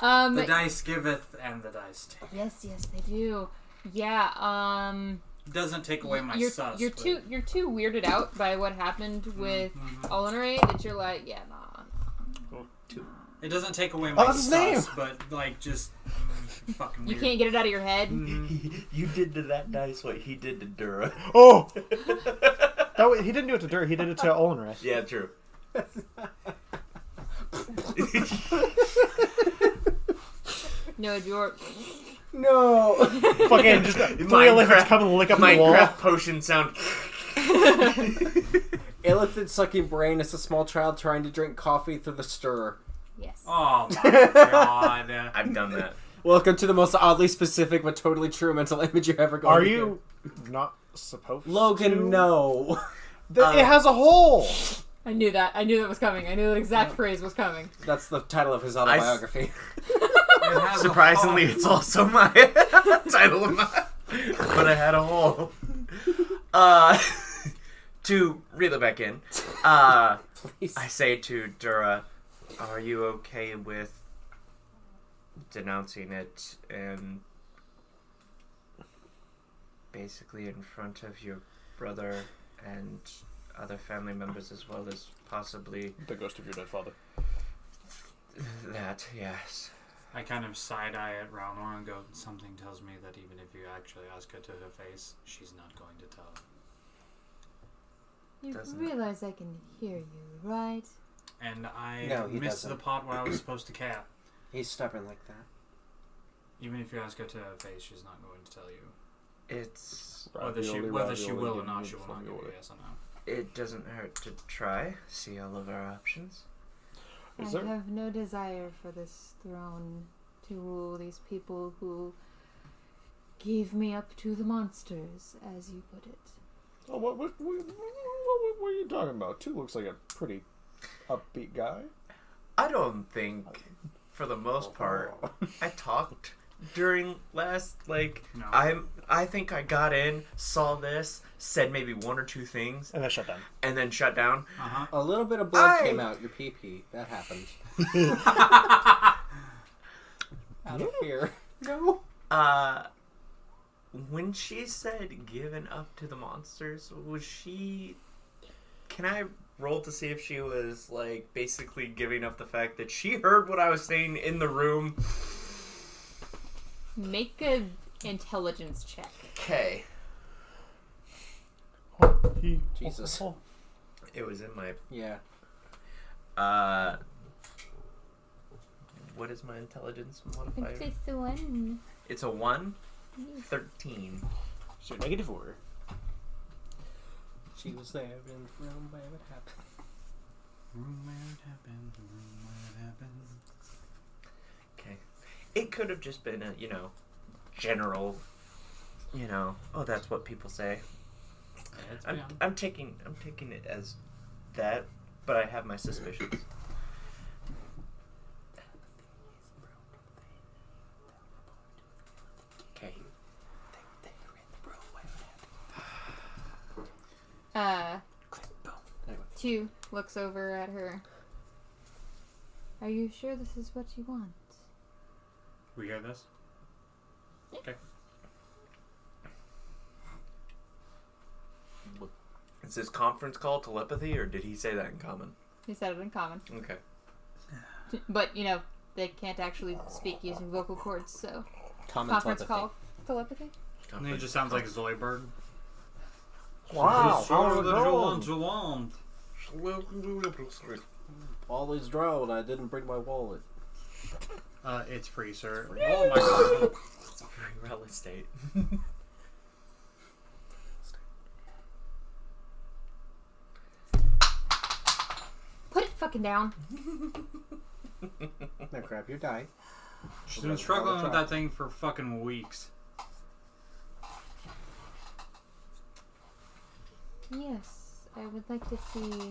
The The dice giveth and the dice take. Yes, they do. Yeah, Doesn't take away my you're sus. you're but- too weirded out by what happened with Olenray that you're like, yeah, nah. It doesn't take away my that's his sus, name. but like just fucking You weird. can't get it out of your head. You did to that dice what he did to Dura. Oh! He didn't do it to Dur, he did it to Olenray. Yeah, true. No, you're... No. Fucking just 3 elephants come and lick up the wall. Minecraft potion sound. Illithid sucking brain is a small child trying to drink coffee through the stirrer. Yes. Oh my god. I've done that. Welcome to the most oddly specific but totally true mental image you're ever going Are to you not supposed to? Logan, no. It has a hole! I knew that. I knew that was coming. I knew that exact phrase was coming. That's the title of his autobiography. It has Surprisingly, a it's also my title of my. But I had a hole. To reel it back in, Please. I say to Dura, "Are you okay with denouncing it and basically in front of your brother and other family members as well as possibly The ghost of your dead father. that? Yes." I kind of side-eye at Ralnor and go, something tells me that even if you actually ask her to her face, she's not going to tell. You Doesn't- realize I can hear you, right? And I No, he missed doesn't. the part where I was supposed to cap. He's stubborn like that. Even if you ask her to her face, she's not going to tell you. It's Whether she will or not, she will not give you a yes or no. it doesn't hurt to try. See all of our options. Is I there- have no desire for this throne to rule these people who gave me up to the monsters, as you put it. Oh, what are you talking about? 2 looks like a pretty upbeat guy. I don't think, for the most part, I talked during last. No. I think I got in, saw this, said maybe 1 or 2 things, And then shut down. and then shut down. Uh-huh. A little bit of blood came out your pee-pee. That happened. Out of fear. No. When she said given up to the monsters, was she... Can I roll to see if she was, like, basically giving up the fact that she heard what I was saying in the room? Make a intelligence check. Okay. Jesus. It was in my... Yeah. What is my intelligence modifier? It's the one. It's a 1? 13. So -4. She was there in the room where it happened. Room where it happened, room where it happened. Okay. It could have just been a, general, oh, that's what people say. I'm taking it as that, but I have my suspicions. Okay. They were in the room where it happened. Anyway. 2 looks over at her. Are you sure this is what you want? We hear this? Okay. Is this conference call telepathy, or did he say that in common? He said it in common. Okay. But, they can't actually speak using vocal cords, so... Common Conference telepathy. call telepathy? And then it just sounds like Zoidberg. Wow, how's it going? All is drowned. I didn't bring my wallet. It's free, sir. Oh my god. It's a very real estate. Put it fucking down. Now grab your die. She's been struggling with that thing for fucking weeks. Yes, I would like to see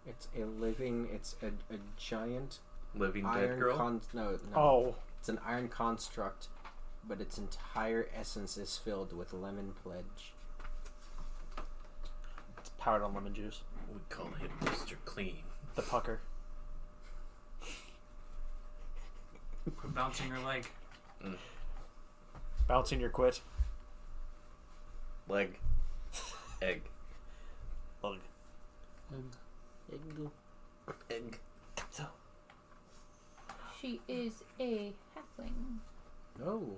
It's a living. It's a giant Living dead iron girl. no. Oh, It's an iron construct, but its entire essence is filled with lemon pledge. it's powered on lemon juice. We call him Mr. Clean. The pucker. Quit bouncing your leg. Bouncing your quit. Leg. Egg. Ugh. Egg. So, She is a halfling. Oh.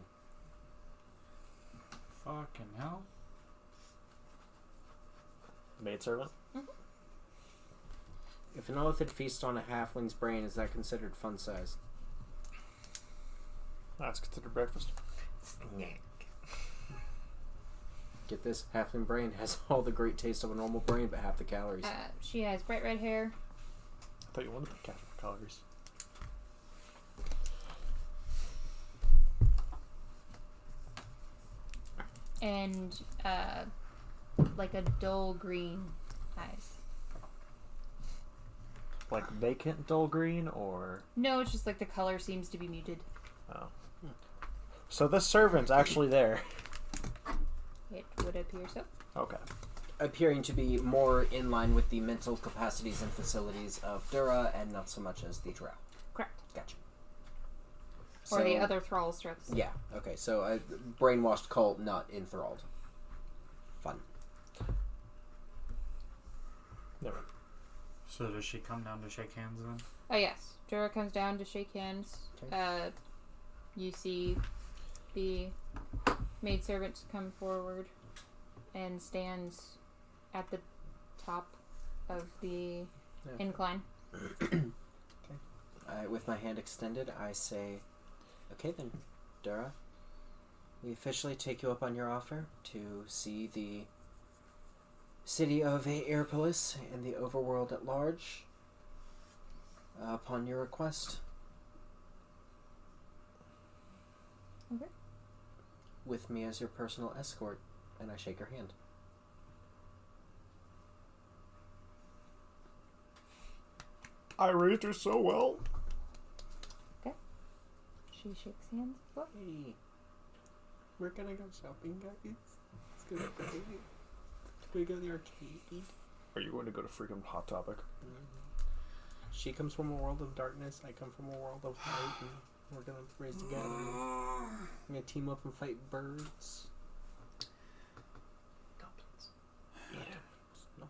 Fucking hell. maidservant. If an elephant feasts on a halfling's brain, is that considered fun size? That's considered breakfast. Snack. Get this, halfling brain has all the great taste of a normal brain, but half the calories. She has bright red hair. I thought you wanted the calories. And like a dull green eyes. Like vacant dull green, or No, it's just like the color seems to be muted. oh. So this servant's actually there. It would appear so. Okay. Appearing to be more in line with the mental capacities and facilities of Dura, and not so much as the Drow. Correct. Gotcha. Or the other thralls throughout the city. Yeah, okay, so a brainwashed cult, not enthralled. Fun. Never. So does she come down to shake hands then? Oh yes, Dora comes down to shake hands. Okay. You see the maidservant come forward and stands at the top of the incline. With my hand extended, I say, okay then, Dura. We officially take you up on your offer to see the city of Aeropolis and the overworld at large upon your request. Okay. With me as your personal escort, and I shake her hand. I raised her so well. She shakes hands as well. Hey, we're gonna go shopping, guys. It's gonna be great. We go to the arcade. Are you going to go to freaking Hot Topic? She comes from a world of darkness. I come from a world of light. And we're gonna race together. We're gonna team up and fight birds. Goblins. Yeah. No.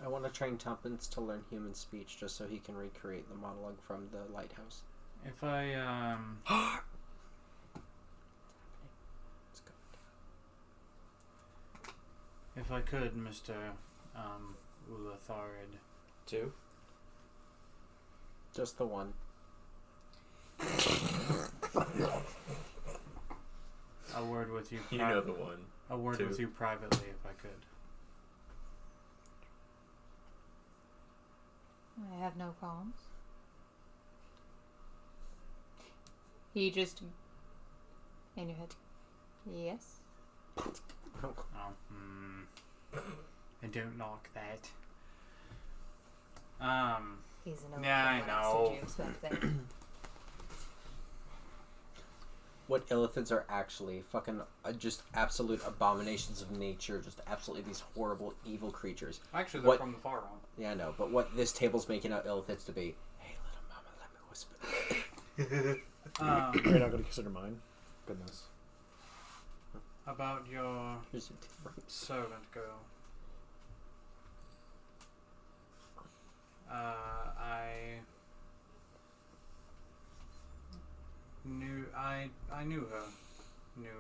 I want to train Tuppence to learn human speech just so he can recreate the monologue from the lighthouse. If I Let's go. if I could, Mr. Ulatharid. Two. Just the one. A word with you. You know the one. A word Two. with you privately, if I could. I have no qualms. He just in your head. Yes. Oh, I don't like that. He's an Yeah, I What else know. did you expect there? What elephants are actually fucking just absolute abominations of nature, just absolutely these horrible, evil creatures. Actually, What- from the far one. Yeah, I know, but what this table's making out elephants to be, hey, little mama, let me whisper. You're not going to consider mine? Goodness. About your Here's a difference. servant girl. I knew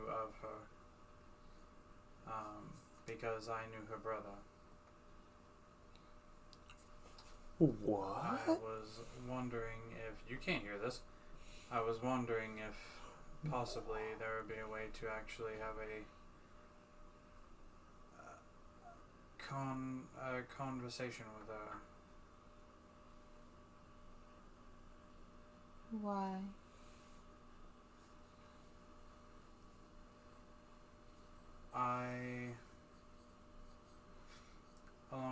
of her, because I knew her brother. I What? was wondering if you can't hear this. I was wondering if possibly there would be a way to actually have a conversation with her. Why?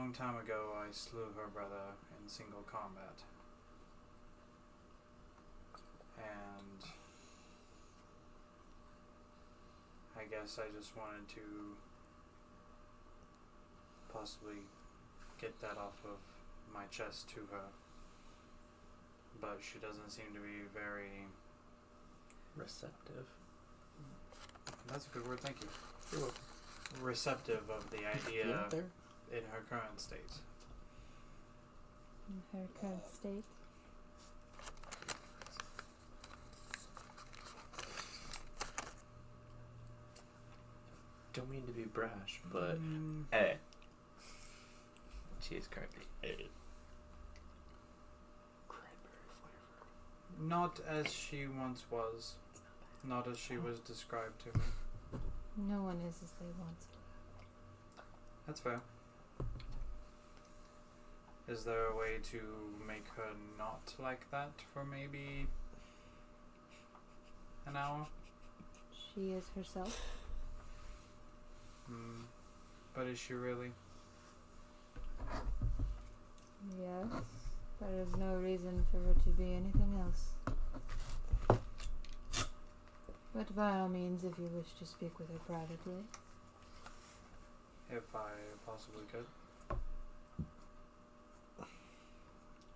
long time ago, I slew her brother in single combat. And I guess I just wanted to possibly get that off of my chest to her. But she doesn't seem to be very... Receptive. That's a good word, thank you. You're welcome. Receptive of the idea You out there? in her current state. In her current state. Don't mean to be brash, but eh. She is currently cranberry flavored. Not as she once was. Not as she was described to me. No one is as they want. That's fair. Is there a way to make her not like that for maybe an hour? She is herself. But is she really? Yes. There is no reason for her to be anything else. But by all means, if you wish to speak with her privately. If I possibly could.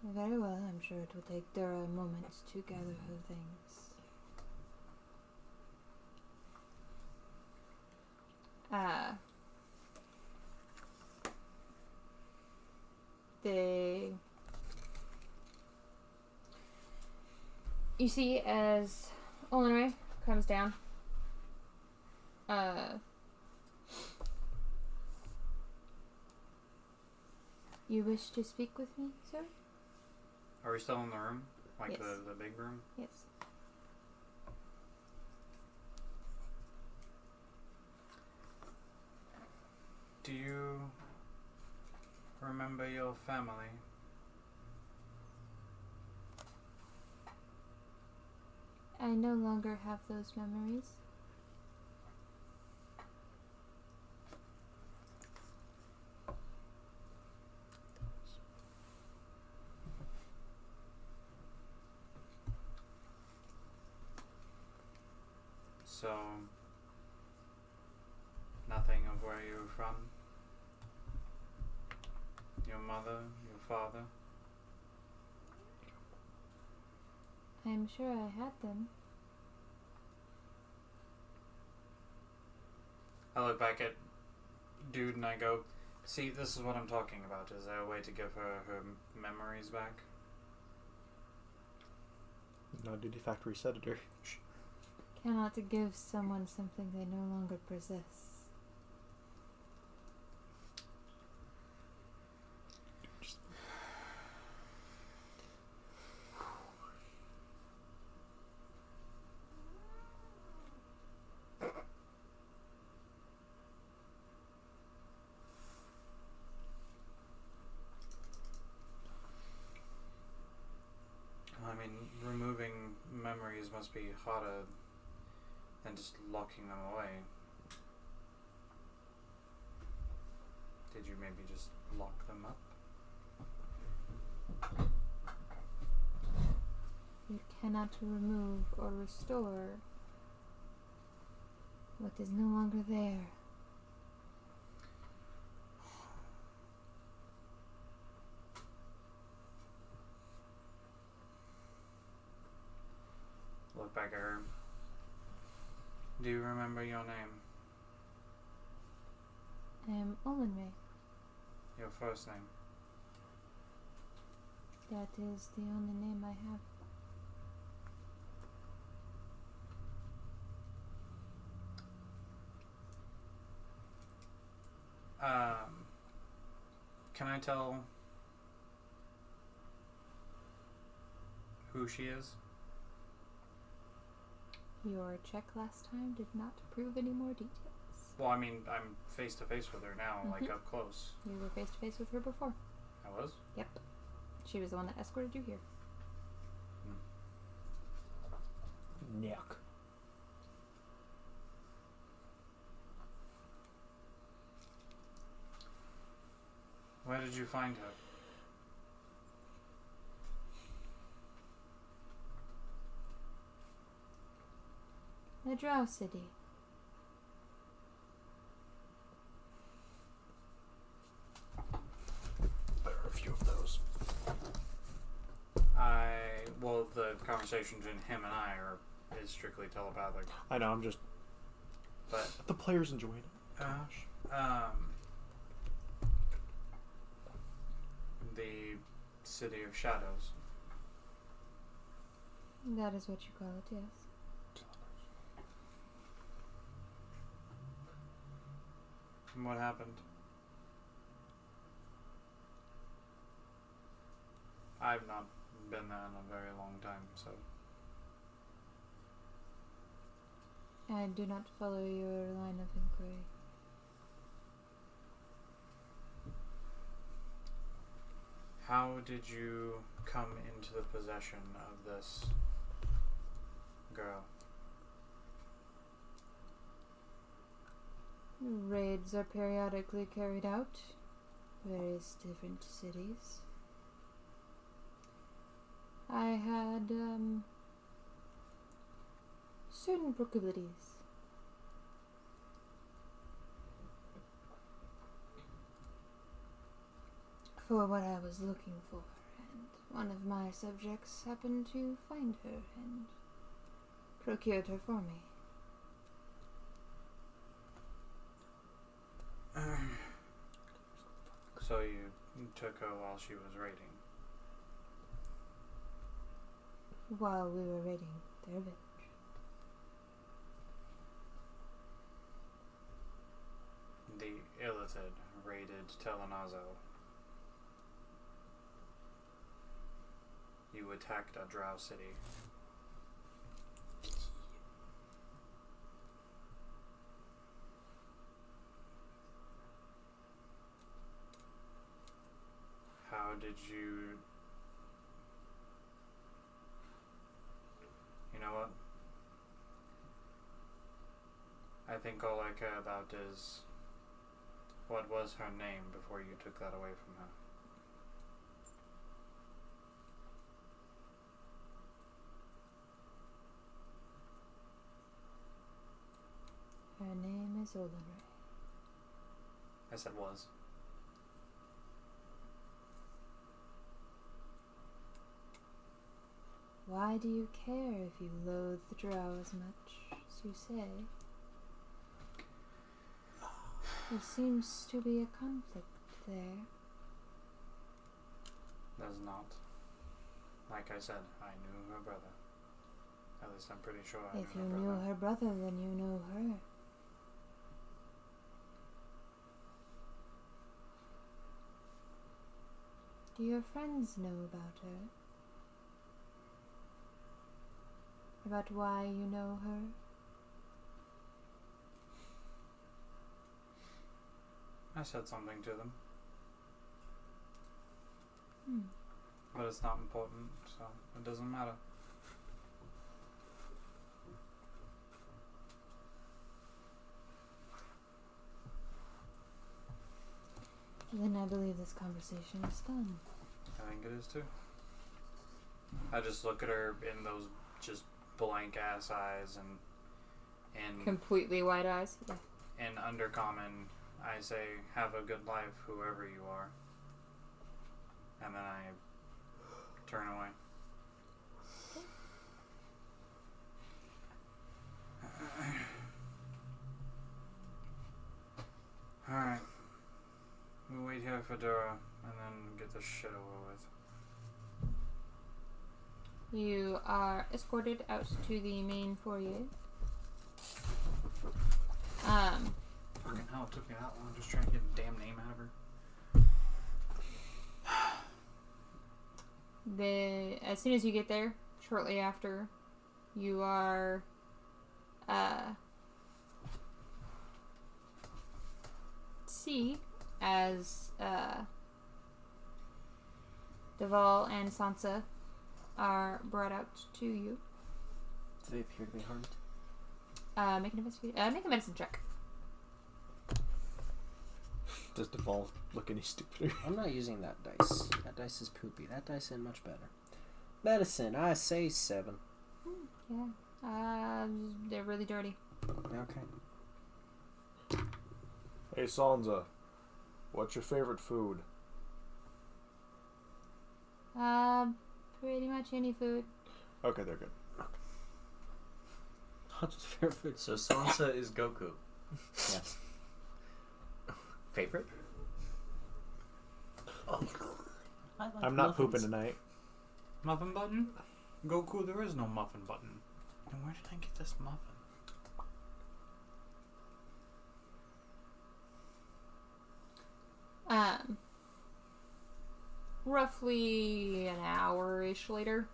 Very well, I'm sure it will take Dura a moment to gather her things. You see as Olenray comes down, you wish to speak with me, sir? Are we still in the room? Like Yes. the big room? Yes. Do you remember your family? I no longer have those memories. So, nothing of where you're from? Your mother, your father? I'm sure I had them. I look back at Dude and I go, see, this is what I'm talking about. Is there a way to give her her memories back? No duty factory sedator. Cannot give someone something they no longer possess. I mean, removing memories must be harder than just locking them away. Did you maybe just lock them up? You cannot remove or restore what is no longer there. Look back at her. Do you remember your name? I am Olenray. Your first name? That is the only name I have. Can I tell who she is? Your check last time did not prove any more details. Well, I mean, I'm face to face with her now, like up close. You were face to face with her before. I was? Yep. She was the one that escorted you here. Yuck. Where did you find her? The Drow City. There are a few of those. Well, the conversation between him and I is strictly telepathic. I know, I'm just... But the players enjoying it. Gosh. The City of Shadows. That is what you call it, yes. And what happened? I've not been there in a very long time, so... I do not follow your line of inquiry. How did you come into the possession of this girl? Raids are periodically carried out. Various different cities. I had, certain proclivities. For what I was looking for, and one of my subjects happened to find her and procured her for me. So you took her while she was raiding? While we were raiding their village. The Illithid raided Telanazo. You attacked a Drow city. How did you... You know what? I think all I care about is what was her name before you took that away from her. Her name is Olenray. I said was. Why do you care if you loathe the Drow as much as you say? There seems to be a conflict there. Does not. Like I said, I knew her brother. At least I'm pretty sure I If knew you her knew brother. her brother, then you know her. Do your friends know about her? About why you know her? I said something to them, Hmm. but it's not important, so it doesn't matter. Then I believe this conversation is done. I think it is too. I just look at her in those just blank ass eyes and Completely wide eyes. Yeah. in Undercommon I say, have a good life, whoever you are. And then I turn away. Alright. We'll wait here for Dura and then get this shit over with. You are escorted out to the main foyer. Fucking hell, it took me that long just trying to get a damn name out of her. As soon as you get there, shortly after, you are see as Deval and Sansa are brought out to you. Do they appear to be harmed? Make a medicine check. Does Deval look any stupider? I'm not using that dice. That dice is poopy. That dice is much better. Medicine, I say 7. Yeah. They're really dirty. Okay. Hey, Sansa. What's your favorite food? Pretty much any food. Okay, they're good. What's your favorite food? So Sansa is Goku. Yes. Favorite? I'm not pooping tonight. Muffin button? Goku, there is no muffin button. Then where did I get this muffin? Roughly an hour-ish later,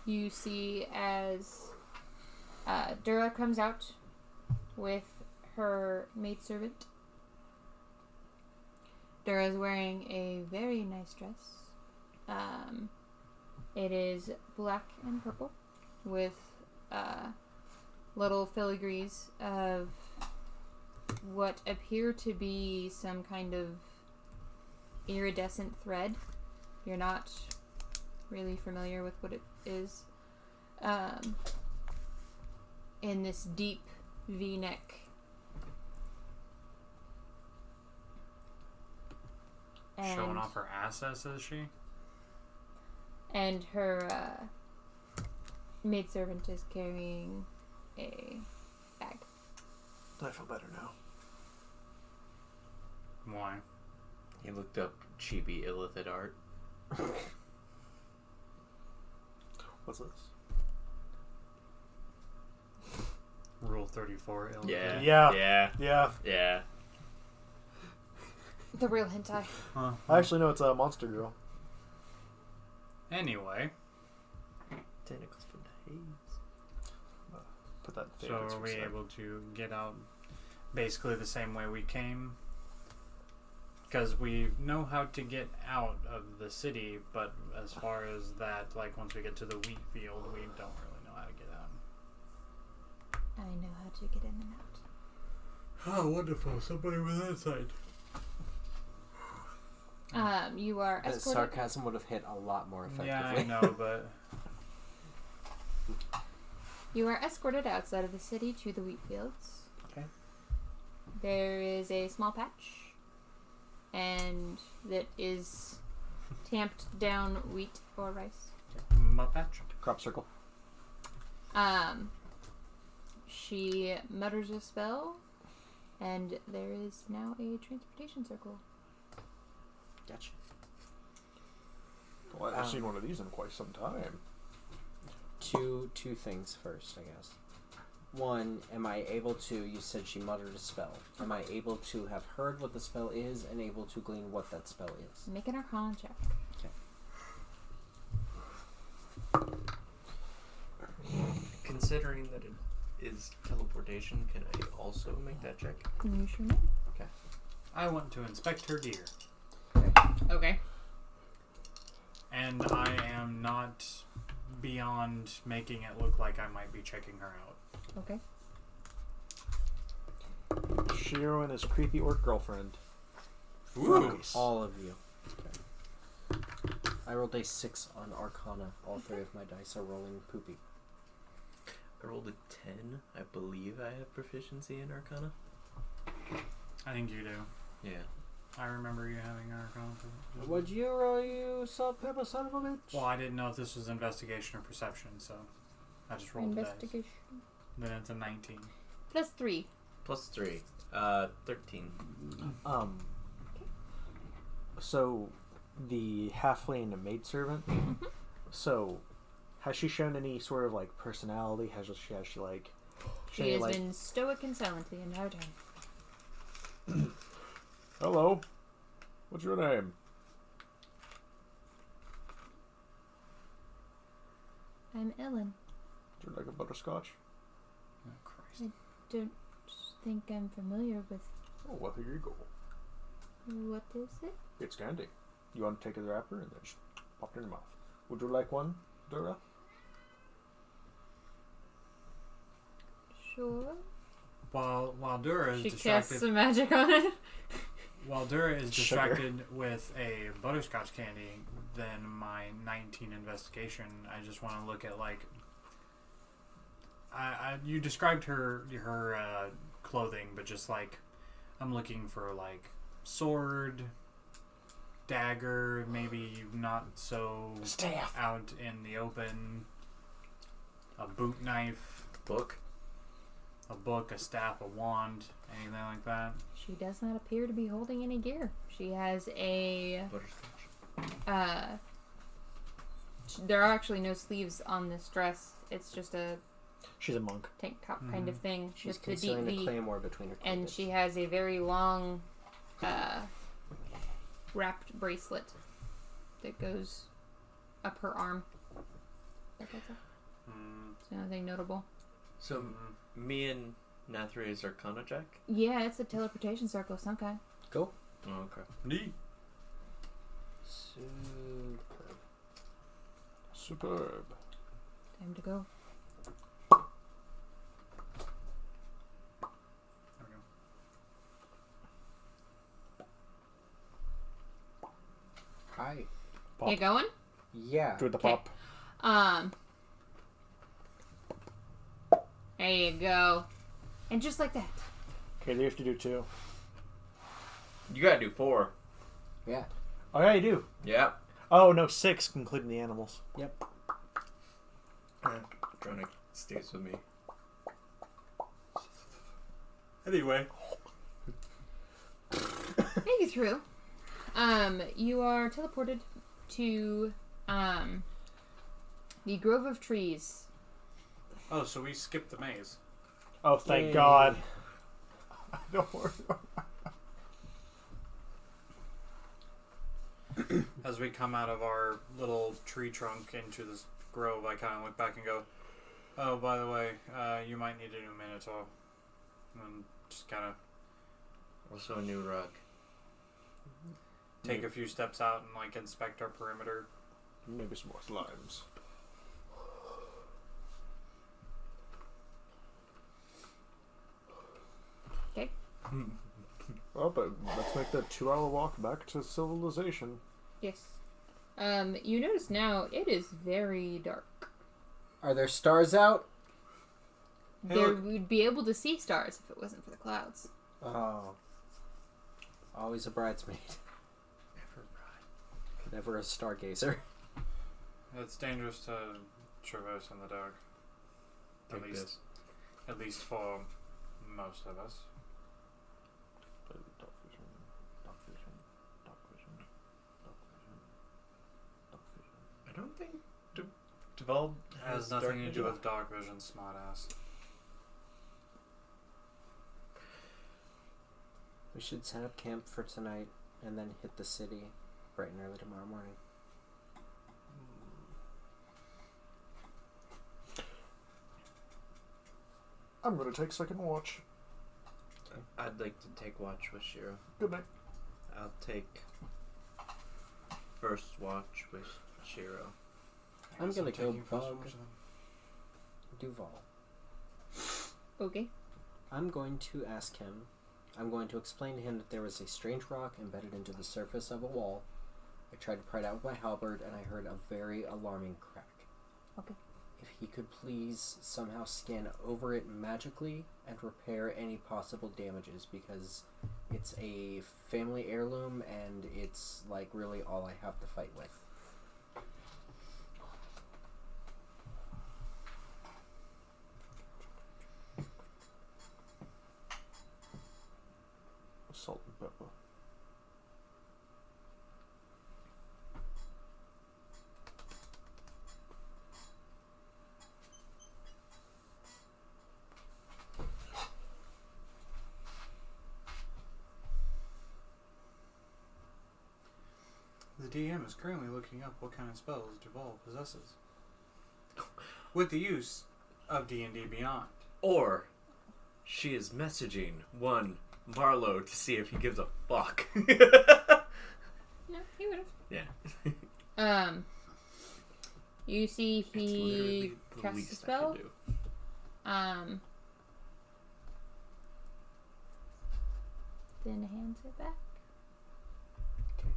you see as Dura comes out with her maidservant. Dura is wearing a very nice dress. It is black and purple with little filigrees of what appear to be some kind of iridescent thread. You're not really familiar with what it is. In this deep V-neck. Showing off her assets, is she? And her maidservant is carrying a bag. I feel better now. Why? He looked up chibi illithid art. What's this? Rule 34. Illithid. Yeah. Yeah. Yeah. Yeah. Yeah. The real hentai. Huh. I actually know it's a Monster Girl. Anyway, Tentacles from the haze. Put that in so favorites are for we a sec. able to get out basically the same way we came? Because we know how to get out of the city, but as far as that, like once we get to the wheat field, we don't really know how to get out. I know how to get in and out. Oh, wonderful. Somebody with insight. You are That escorted. sarcasm would have hit a lot more effectively. Yeah, I know, but You are escorted outside of the city to the wheat fields. Okay. There is a small patch, and that is tamped down wheat or rice. Mupatch. Crop circle. She mutters a spell, and there is now a transportation circle. Gotcha. Well, I haven't seen one of these in quite some time. Two things first, I guess. One, am I able to, you said she muttered a spell. Am I able to have heard what the spell is and able to glean what that spell is? Make an Arcana check. Considering that it is teleportation, can I also make that check? You sure may. I want to inspect her deer. Okay. And I am not beyond making it look like I might be checking her out. Okay. Shiro and his creepy orc girlfriend. Ooh. All of you. Okay. I rolled a 6 on Arcana. All 3 of my dice are rolling poopy. I rolled a 10. I believe I have proficiency in Arcana. I think you do. Yeah. I remember you having Arcana. Would you roll, you salt pepper son of a bitch? Well, I didn't know if this was investigation or perception, so I just rolled the dice. Investigation. Then it's a 19. Plus 3. Plus 3. 13. So, the halfling maidservant. So, has she shown any sort of like personality? Has she like? She has been stoic and silent the entire time. Hello. What's your name? I'm Ellen. Would you like a butterscotch? Oh, Christ. Don't think I'm familiar with Oh, well, here you go. what is it? It's candy. You want to take a wrapper and then just pop it in your mouth. Would you like one, Dora? Sure. While Dura is She distracted, casts some magic on it. while Dura is Sugar. distracted with a butterscotch candy, then my 19 investigation, I just want to look at like. You described her clothing, but just like I'm looking for like sword, dagger, maybe not so Staff. out in the open, a boot knife, Book. a book, a staff, a wand, anything like that. She does not appear to be holding any gear. She has a. Butterscotch. There are actually no sleeves on this dress. It's just a She's a monk. tank top kind of thing. She's with the concealing deep a V. claymore between her And cleavage. she has a very long wrapped bracelet that goes up her arm. That's all. It's nothing notable. So, me and Nathri's Arcana check? Yeah, it's a teleportation circle of some kind. Go. Oh, okay. Neat. Superb. Superb. Time to go. There we go. Hi. Pop. You going? Yeah. Do it the Okay. pop. There you go. And just like that. Okay, you have to do 2. You gotta do 4. Yeah. Oh, yeah, you do. Yeah. Oh, no, 6, including the animals. Yep. Dronic stays with me. Anyway. Make it through. You are teleported to the grove of trees. Oh, so we skipped the maze. Oh, thank Yay. God. Don't worry. As we come out of our little tree trunk into this grove, I kind of look back and go, "Oh, by the way, you might need a new Minotaur." And just kind of Also a new rug. take a few steps out and like inspect our perimeter. Maybe some more slimes. Okay. Well, but let's make that 2-hour walk back to civilization. Yes. You notice now it is very dark. Are there stars out? Hey, There look. would be able to see stars if it wasn't for the clouds. Oh. Always a bridesmaid. Never a stargazer. It's dangerous to traverse in the dark. At Take least, this. at least for most of us. Dark vision, dark vision, dark vision, dark vision, dark vision. I don't think Devolved Has dark nothing to do vision. with dark vision, smartass. We should set up camp for tonight and then hit the city bright and early tomorrow morning. I'm gonna take second watch. I'd like to take watch with Shiro. Good night. I'll take first watch with Shiro. I'm gonna go taking first bug watch then. Duval. Okay. I'm going to ask him. I'm going to explain to him that there was a strange rock embedded into the surface of a wall. I tried to pry it out with my halberd, and I heard a very alarming crack. Okay. If he could please somehow scan over it magically and repair any possible damages, because it's a family heirloom and it's like really all I have to fight with. Salt and pepper. The DM is currently looking up what kind of spells Duval possesses, with the use of D&D Beyond. Or she is messaging one Marlowe to see if he gives a fuck. No, he would have. Yeah. You see It's literally he the casts a least I spell. can do. then hands it back. Okay.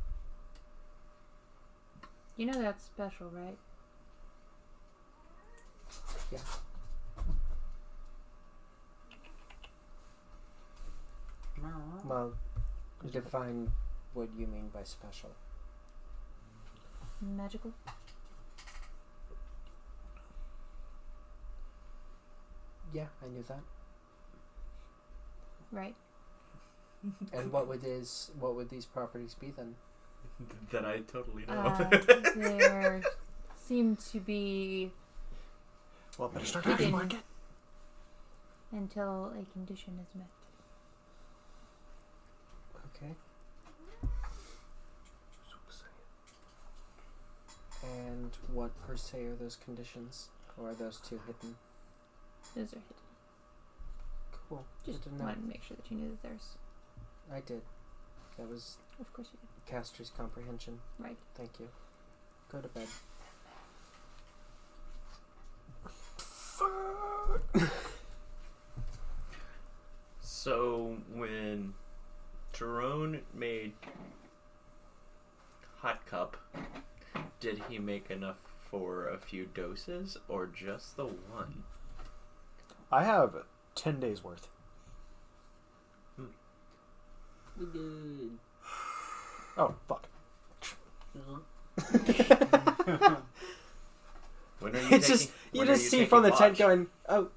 You know that's special, right? Yeah. Well, define what you mean by special. Magical. Yeah, I knew that. Right. And what would these properties be then? That I totally know. There seem to be Well, better start Hidden. acting like it. until a condition is met. Okay. And what per se are those conditions? Or are those two hidden? Those are hidden. Cool. Just Good to know. wanted to make sure that you knew that there's. I did. That was Of course you did. caster's comprehension. Right. Thank you. Go to bed. So when Tyrone made Hot Cup, did he make enough for a few doses or just the one? I have 10 days worth. We did. Oh, fuck. When are you It's taking, just you when are just see from the taking tent watch? going, oh,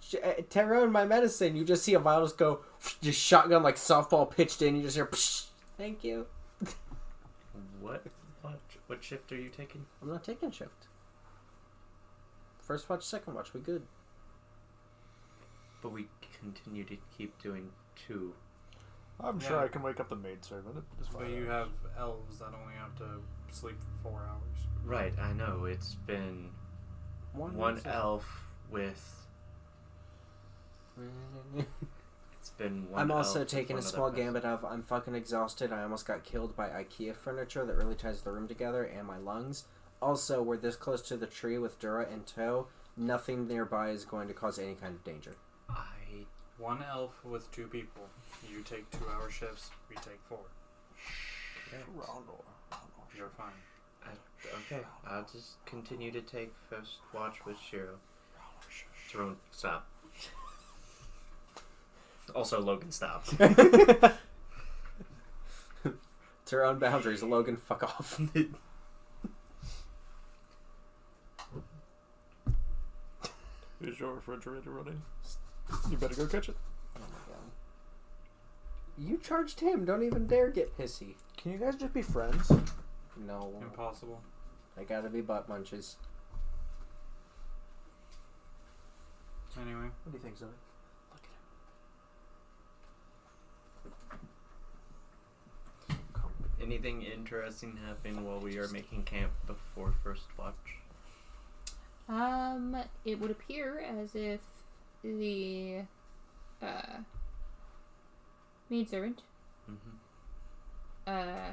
Tyrone, my medicine. You just see a vial just go, just shotgun like softball pitched in. You just hear, psh, thank you. What shift are you taking? I'm not taking shift. First watch, second watch, we good. But we continue to keep doing two. I'm sure Yeah. I can wake up the maidservant. It's fine. But you have elves that only have to sleep for 4 hours. Right, I know. It's been one elf with. It's been one. I'm also elf with taking a one small other person. gambit of I'm fucking exhausted. I almost got killed by IKEA furniture that really ties the room together and my lungs. Also, we're this close to the tree with Dura in tow. Nothing nearby is going to cause any kind of danger. One elf with 2 people. You take 2-hour shifts. We take 4. You're fine. Okay, I'll just continue to take first watch with Shiro. Tyrone, stop. Also, Logan, stop. To our own boundaries, Logan, fuck off. Is your refrigerator running? You better go catch it. Oh my god. You charged him. Don't even dare get pissy. Can you guys just be friends? No. Impossible. I gotta be butt munches. Anyway. What do you think, Zoe? Anything interesting happen while we are making camp before first watch? It would appear as if the maidservant, Mm-hmm.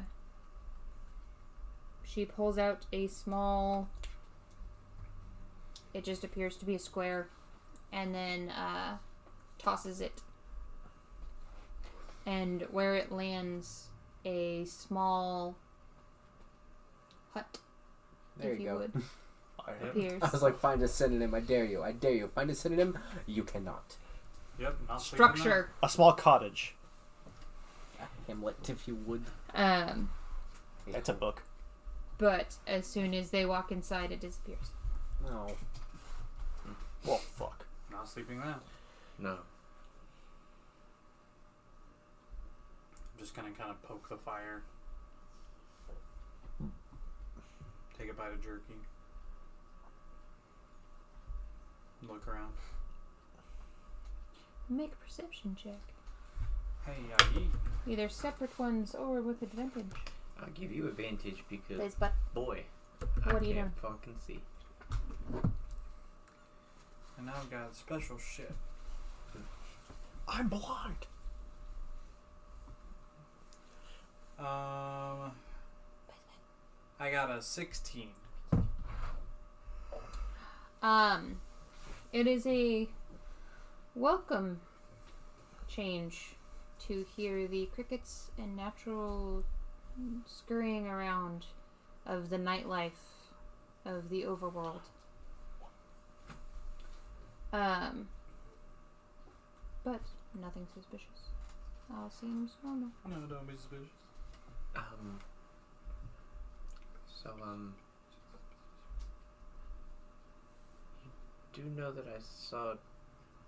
she pulls out a small. It just appears to be a square, and then tosses it. And where it lands, a small hut, There if you you go. would, I have. appears. I was like, find a synonym. I dare you. I dare you. Find a synonym. You cannot. Yep. Not sleeping Structure. A small cottage. Hamlet, if you would. It's a book. But as soon as they walk inside, it disappears. No. Well, fuck. Not sleeping then. No. I'm just gonna kind of poke the fire. Take a bite of jerky. Look around. Make a perception check. Hey, eat. Either separate ones or with advantage. I'll give you advantage because, Please, but boy, What I are you can't fucking see. And now I've got special shit. I'm blind. I got a 16. it is a welcome change to hear the crickets and natural scurrying around of the nightlife of the overworld. But nothing suspicious. All seems normal. No, don't be suspicious. You do know that I saw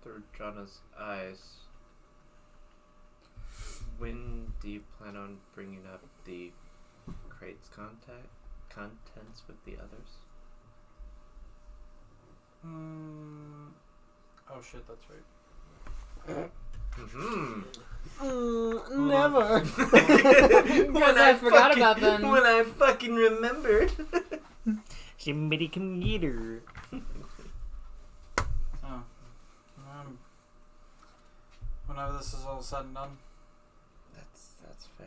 through Jonna's eyes. When do you plan on bringing up the crate's contents with the others? Oh shit, that's right. Never. Because I forgot about them. When I fucking remembered. Somebody come get her. Oh. Whenever this is all said and done, That's fair.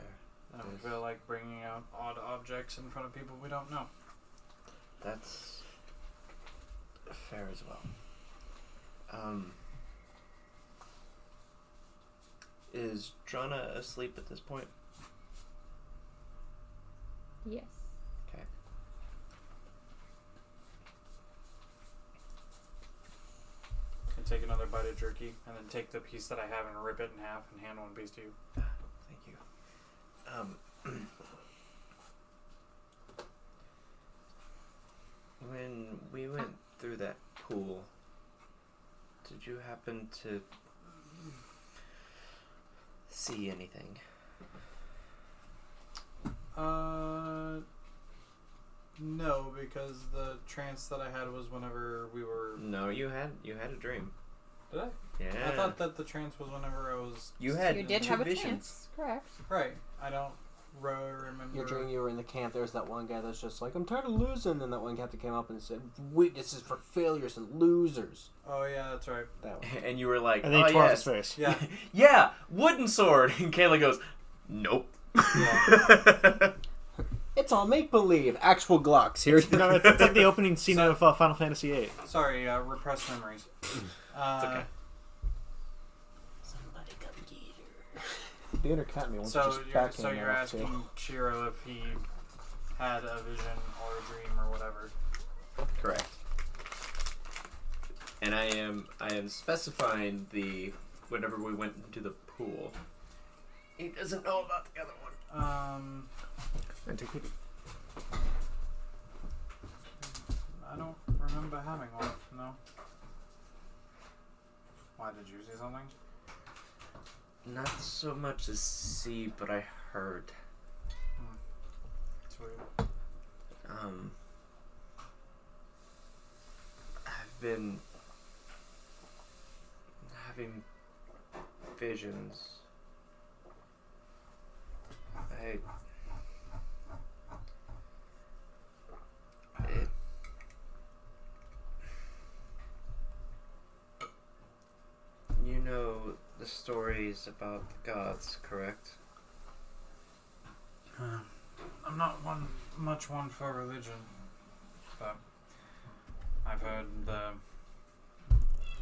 I don't feel like bringing out odd objects in front of people we don't know. That's fair as well. Is Drana asleep at this point? Yes. Okay. And take another bite of jerky, and then take the piece that I have and rip it in half and hand one piece to you. Thank you. When we went through that pool, did you happen to see anything? No, because the trance that I had was whenever we were... No, you had a dream. Did I? Yeah. I thought that the trance was whenever I was... You had You did two have a visions. chance. Correct. Right. I don't remember... Your dream, you were in the camp. There's that one guy that's just like, I'm tired of losing. And that one captain came up and said, "Weakness is for failures and losers." Oh, yeah, that's right. That one. And you were like, And then oh he tore off yes. his face. Yeah. Yeah, wooden sword. And Kayla goes, nope. Yeah. It's all make believe. Actual Glocks here. No, it's like the opening scene of Final Fantasy VIII. Sorry, repressed memories. It's okay. Somebody come get her. The inner cat me wants to So just you're, back so you're asking Shiro if he had a vision or a dream or whatever. Correct. And I am specifying the whenever we went into the pool. He doesn't know about the other one. And take it. I don't remember having one. No. Why, did you see something? Not so much as see, but I heard. Sweet. I've been having visions. You know the stories about the gods, correct? I'm not much one for religion, but I've heard the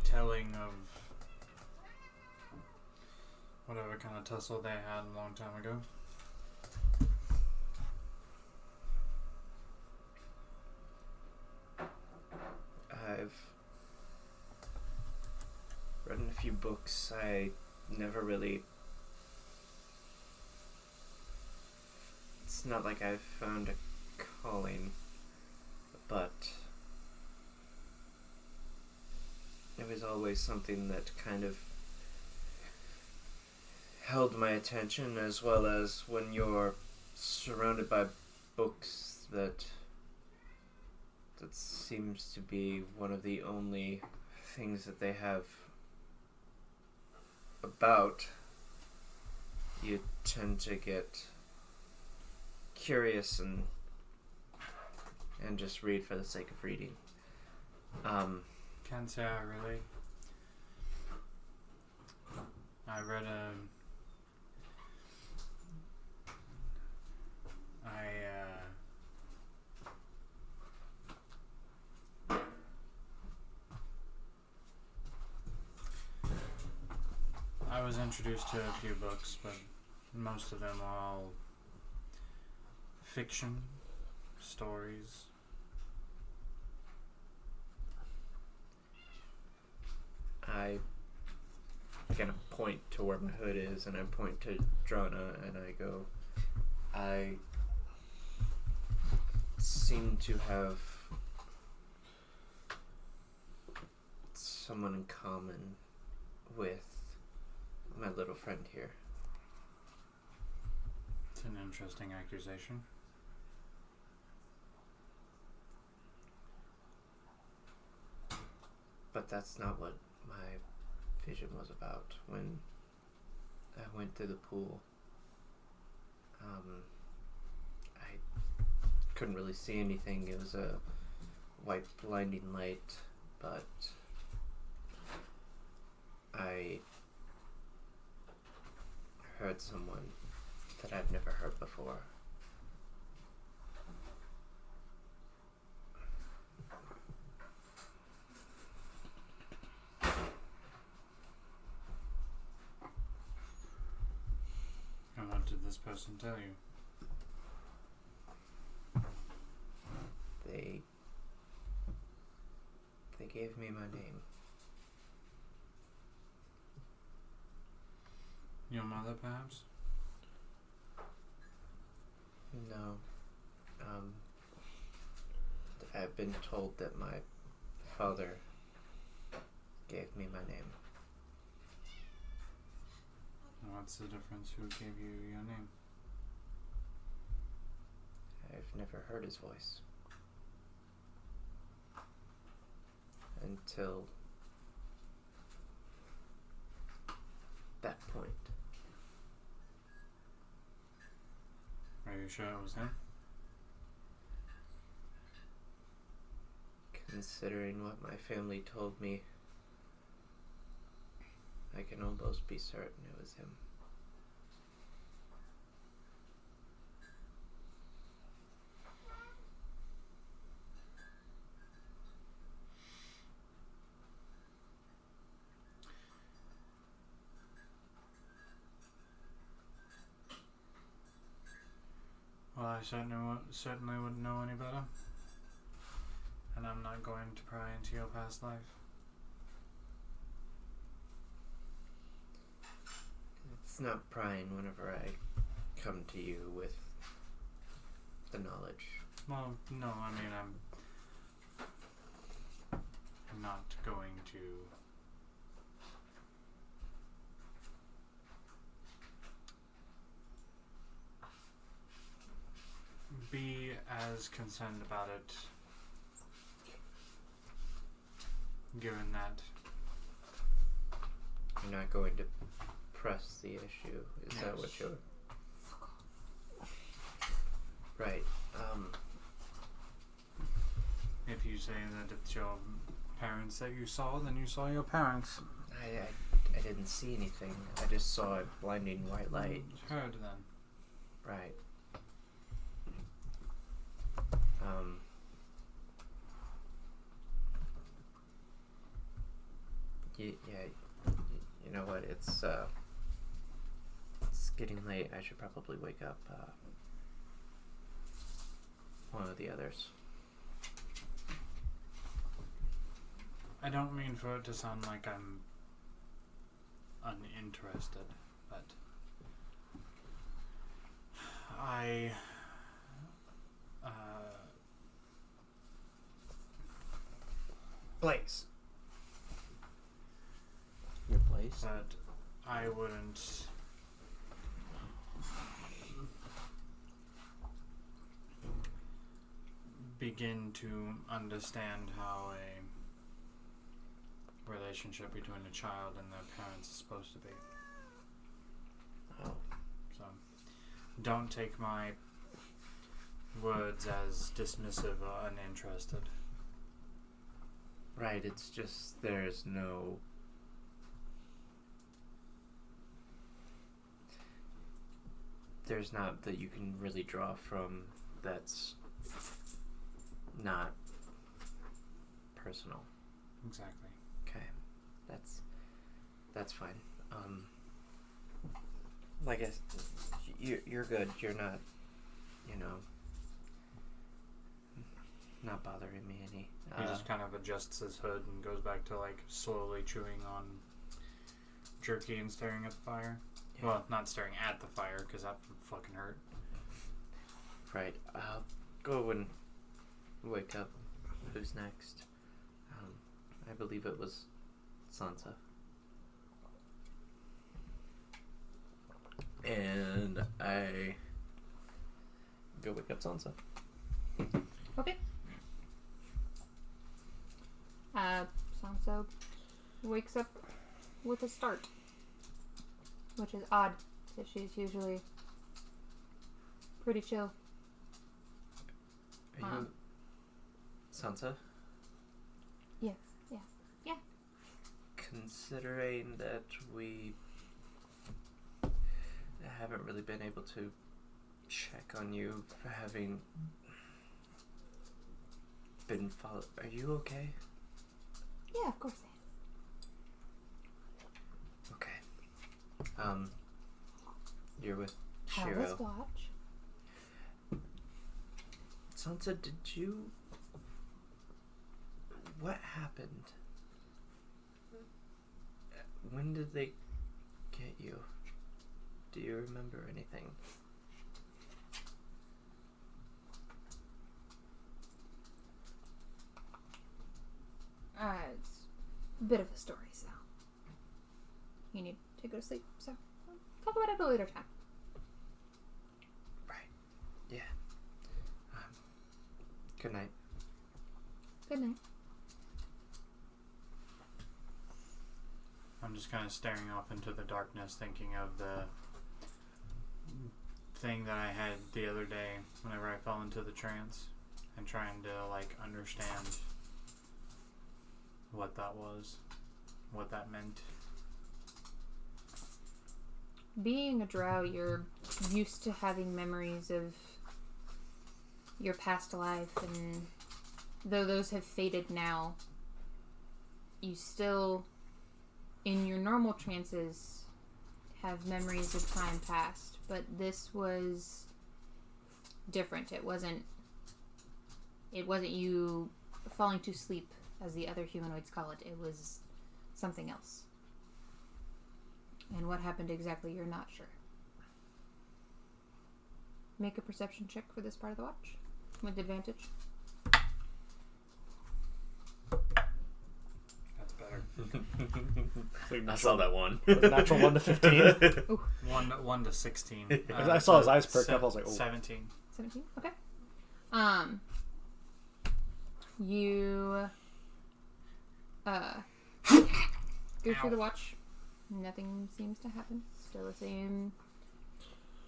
telling of whatever kind of tussle they had a long time ago. I've read in a few books. I never really... It's not like I've found a calling, but it was always something that kind of held my attention, as well as when you're surrounded by books that seems to be one of the only things that they have about, you tend to get curious and just read for the sake of reading. Can't say I really. I read I was was introduced to a few books, but most of them are all fiction, stories. I kind of point to where my hood is, and I point to Drona, and I go, I seem to have someone in common with my little friend here. It's an interesting accusation. But that's not what my vision was about when I went to the pool. I couldn't really see anything. It was a white blinding light, but I heard someone that I've never heard before. And what did this person tell you? They gave me my name. Your mother, perhaps? No. I've been told that my father gave me my name. What's the difference? Who gave you your name? I've never heard his voice. Until that point. Are you sure it was him? Considering what my family told me, I can almost be certain it was him. Well, I certainly wouldn't know any better. And I'm not going to pry into your past life. It's not prying whenever I come to you with the knowledge. Well, no, I mean, I'm not going to be as concerned about it, given that. You're not going to press the issue. Is that what Yes. you're... Right. If you say that it's your parents that you saw, then you saw your parents. I didn't see anything. I just saw a blinding white light. Heard then. Right. You know what? It's getting late. I should probably wake up one of the others. I don't mean for it to sound like I'm uninterested, but I Blaze. Your place? but I wouldn't begin to understand how a relationship between a child and their parents is supposed to be. Oh. So don't take my words as dismissive or uninterested. Right, it's just there's no... There's not that you can really draw from that's not personal. Exactly. Okay, that's fine. like you're good. You're not, not bothering me any. He just kind of adjusts his hood and goes back to like slowly chewing on jerky and staring at the fire. Yeah. Well, not staring at the fire because that would fucking hurt. Right. I'll go and wake up. Who's next? I believe it was Sansa. And I go wake up Sansa. Okay. Sansa wakes up with a start, which is odd, because she's usually pretty chill. Are you Sansa? Yes, yeah. Considering that we haven't really been able to check on you for having been followed, are you okay? Yeah, of course I Okay. You're with am. Let's Shiro. watch. Sansa, did you... What happened? When did they get you? Do you remember anything? It's a bit of a story, so you need to go to sleep, so we'll talk about it at a later time. Right. Yeah. Good night. Good night. I'm just kind of staring off into the darkness, thinking of the thing that I had the other day whenever I fell into the trance, and trying to like understand what that was, what that meant. Being a drow, you're used to having memories of your past life, and though those have faded now, you still, in your normal trances, have memories of time past. But this was different. It wasn't you falling to sleep, as the other humanoids call it. It was something else. And what happened exactly, you're not sure. Make a perception check for this part of the watch, with advantage. That's better. I saw that one. Natural 1 to 15. 1 to 16. I saw his eyes perk up. I was like, oh. 17. 17? Okay. You go through the watch. Nothing seems to happen. Still the same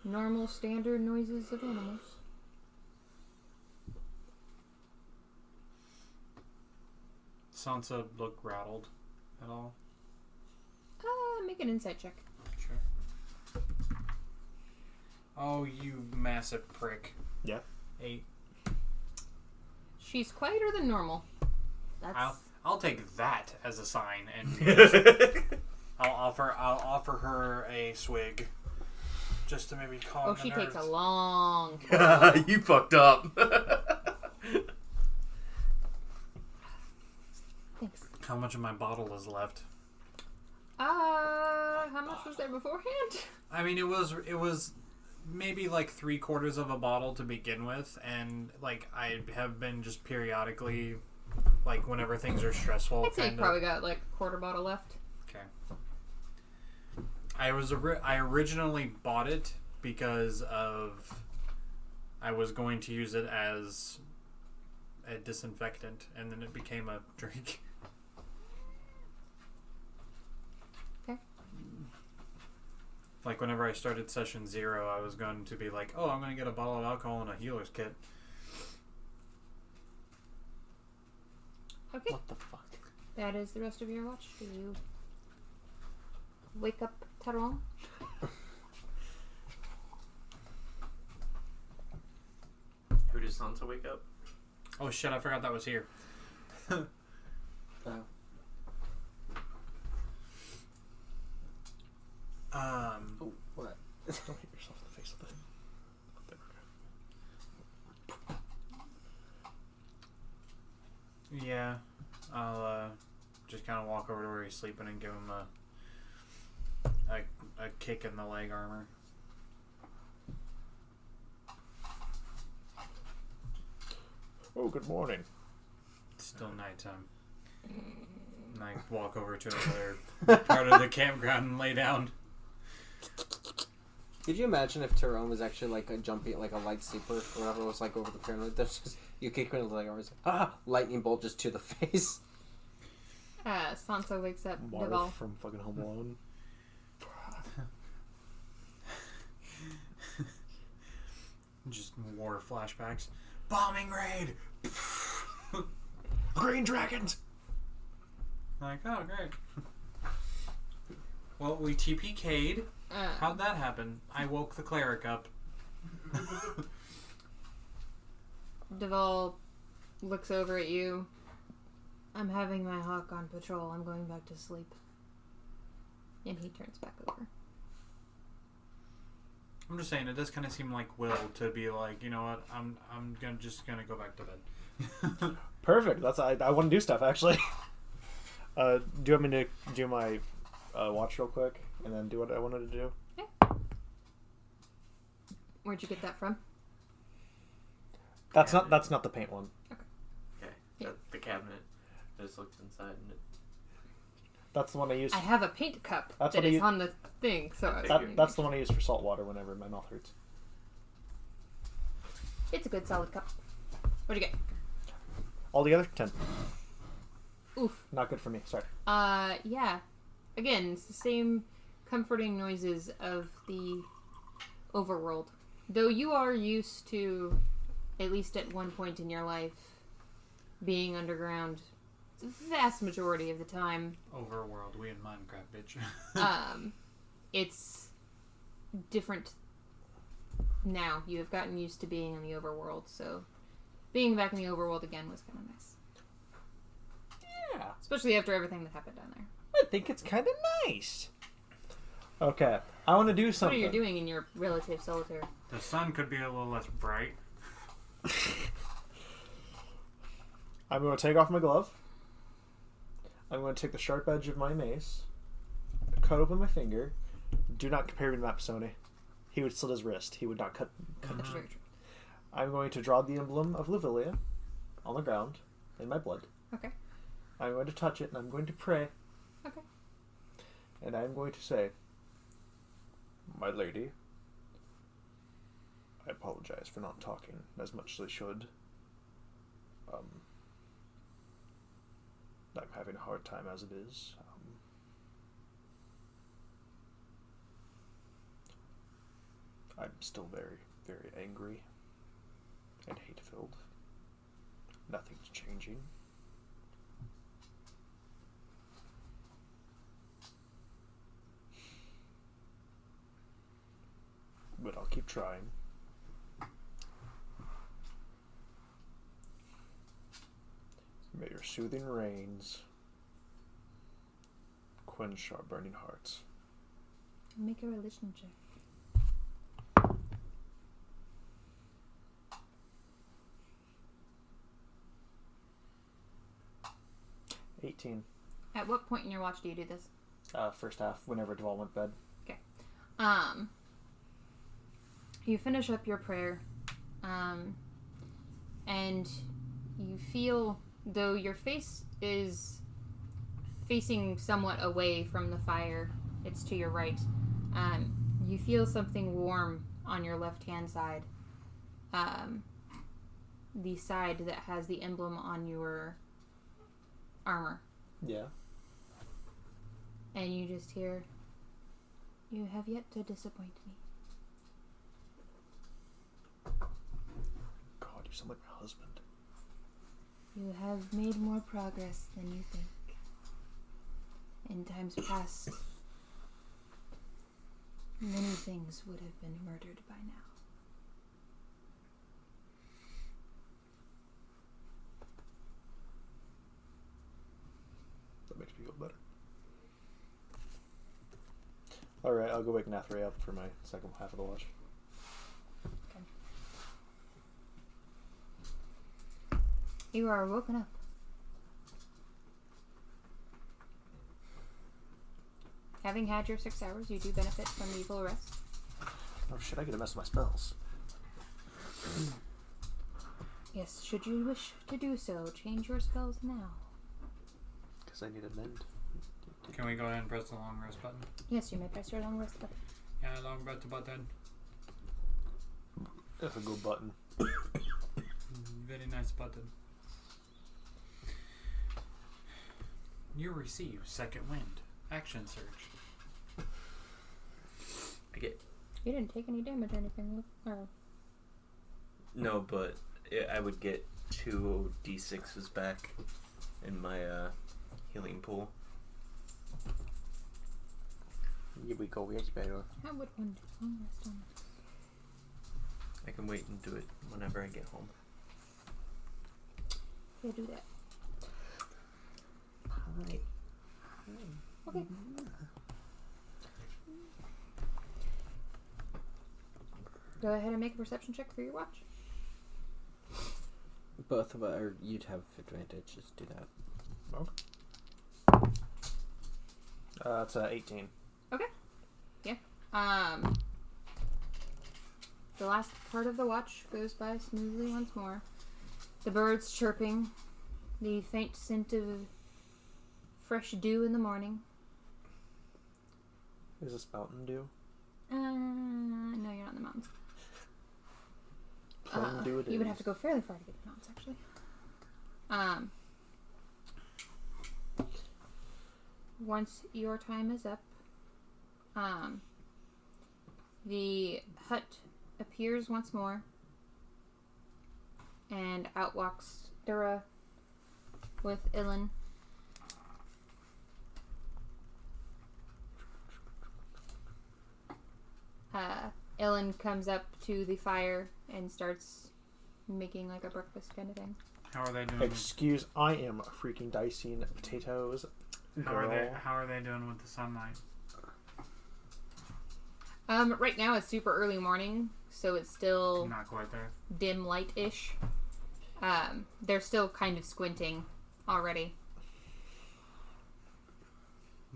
normal standard noises of animals. Sansa look rattled at all? Make an insight check. Sure. Oh, you massive prick. Yeah. 8. She's quieter than normal. That's I'll take that as a sign, and just, I'll offer her a swig, just to maybe calm the she nerves. takes a long time. You fucked up. Thanks. How much of my bottle is left? How much was there beforehand? I mean, it was maybe like 3/4 of a bottle to begin with, and like I have been just periodically, like whenever things are stressful. I'd say you probably got like a quarter bottle left. Okay. I originally bought it because I was going to use it as a disinfectant, and then it became a drink. Okay. Like whenever I started session 0, I was going to be like, oh, I'm going to get a bottle of alcohol and a healer's kit. Okay. What the fuck? That is the rest of your watch. Do you wake up Tyrone? Who does Sansa wake up? Oh shit, I forgot that was here. Oh. Um, Oh, what? Don't hit yourself in the face with it. There we go. Yeah, I'll just kind of walk over to where he's sleeping and give him a kick in the leg armor. Oh, good morning. It's still nighttime. And I walk over to another part of the campground and lay down. Could you imagine if Tyrone was actually like a jumpy, like a light sleeper or whatever it was like over the pyramid? There's just, you kick him in the leg, always lightning bolt just to the face. Sansa wakes up Marv Deval. from fucking Home Alone. Just war flashbacks. Bombing raid! Green dragons! Like, oh, great. Well, we TPK'd. How'd that happen? I woke the cleric up. Deval looks over at you. I'm having my hawk on patrol. I'm going back to sleep. And he turns back over. I'm just saying, it does kind of seem like Will to be like, you know what, I'm just gonna go back to bed. Perfect. That's I want to do stuff actually. Do you want me to do my watch real quick and then do what I wanted to do? Okay. Where'd you get that from? That's not the paint one. Okay. Yeah. The cabinet. I just looked inside and it... That's the one I use. I have a paint cup That's that what I is use- on the thing, so That's the one I use for salt water whenever my mouth hurts. it's a good solid cup. What'd you get? Altogether, 10. Oof. Not good for me. Sorry. Yeah. Again, it's the same comforting noises of the overworld. Though you are used to, at least at one point in your life, being underground the vast majority of the time. Overworld, we in Minecraft, bitch. It's different now. You have gotten used to being in the overworld, so being back in the overworld again was kind of nice. Yeah. Especially after everything that happened down there. I think it's kind of nice. Okay. I want to do What are something. you doing in your relative solitaire? The sun could be a little less bright. I'm going to take off my glove. I'm going to take the sharp edge of my mace, cut open my finger. Do not compare me to Mapsone. He would slit his wrist. He would not cut That's it. very true. I'm going to draw the emblem of Lavilia on the ground in my blood. Okay. I'm going to touch it and I'm going to pray. Okay. And I'm going to say, my lady, I apologize for not talking as much as I should. I'm having a hard time as it is. I'm still very, very angry and hate-filled. Nothing's changing. But I'll keep trying. May your soothing rains quench our burning hearts. Make a religion check. 18. At what point in your watch do you do this? First half, whenever Duvall went to bed. You finish up your prayer, and you feel, though your face is facing somewhat away from the fire, it's to your right, you feel something warm on your left-hand side, the side that has the emblem on your armor. Yeah. And you just hear, "You have yet to disappoint me." God, you sound like my husband. You have made more progress than you think. In times past, many things would have been murdered by now. That makes me feel better. Alright, I'll go wake Nathray up for my second half of the watch. You are woken up. Having had your 6 hours, you do benefit from the full rest. Oh shit, I get to mess with my spells. Yes, should you wish to do so, change your spells now. Because I need a mend. Can we go ahead and press the long rest button? Yes, you may press your long rest button. Yeah, long rest button. That's a good button. Very nice button. You receive second wind. Action surge. I get You didn't take any damage or anything. Or no, but I would get 2 d6s back in my healing pool. Here we go, yes, better. how would one do long rest on this? I can wait and do it whenever I get home. Yeah, do that. Hi. Okay. Go ahead and make a perception check for your watch. Both of us, or you'd have advantage. Just do that. Okay. It's 18. Okay. Yeah. The last part of the watch goes by smoothly once more. The birds chirping, the faint scent of fresh dew in the morning. Is this Mountain Dew? No, you're not in the mountains. Plain Dew it is. You would have to go fairly far to get to the mountains, actually. Once your time is up, the hut appears once more, and out walks Dura with Ilan. Ilan comes up to the fire and starts making like a breakfast kind of thing. How are they doing? Excuse, I am freaking dicing potatoes. How are they doing with the sunlight? Right now it's super early morning, so it's still Not quite there. dim light-ish. They're still kind of squinting already.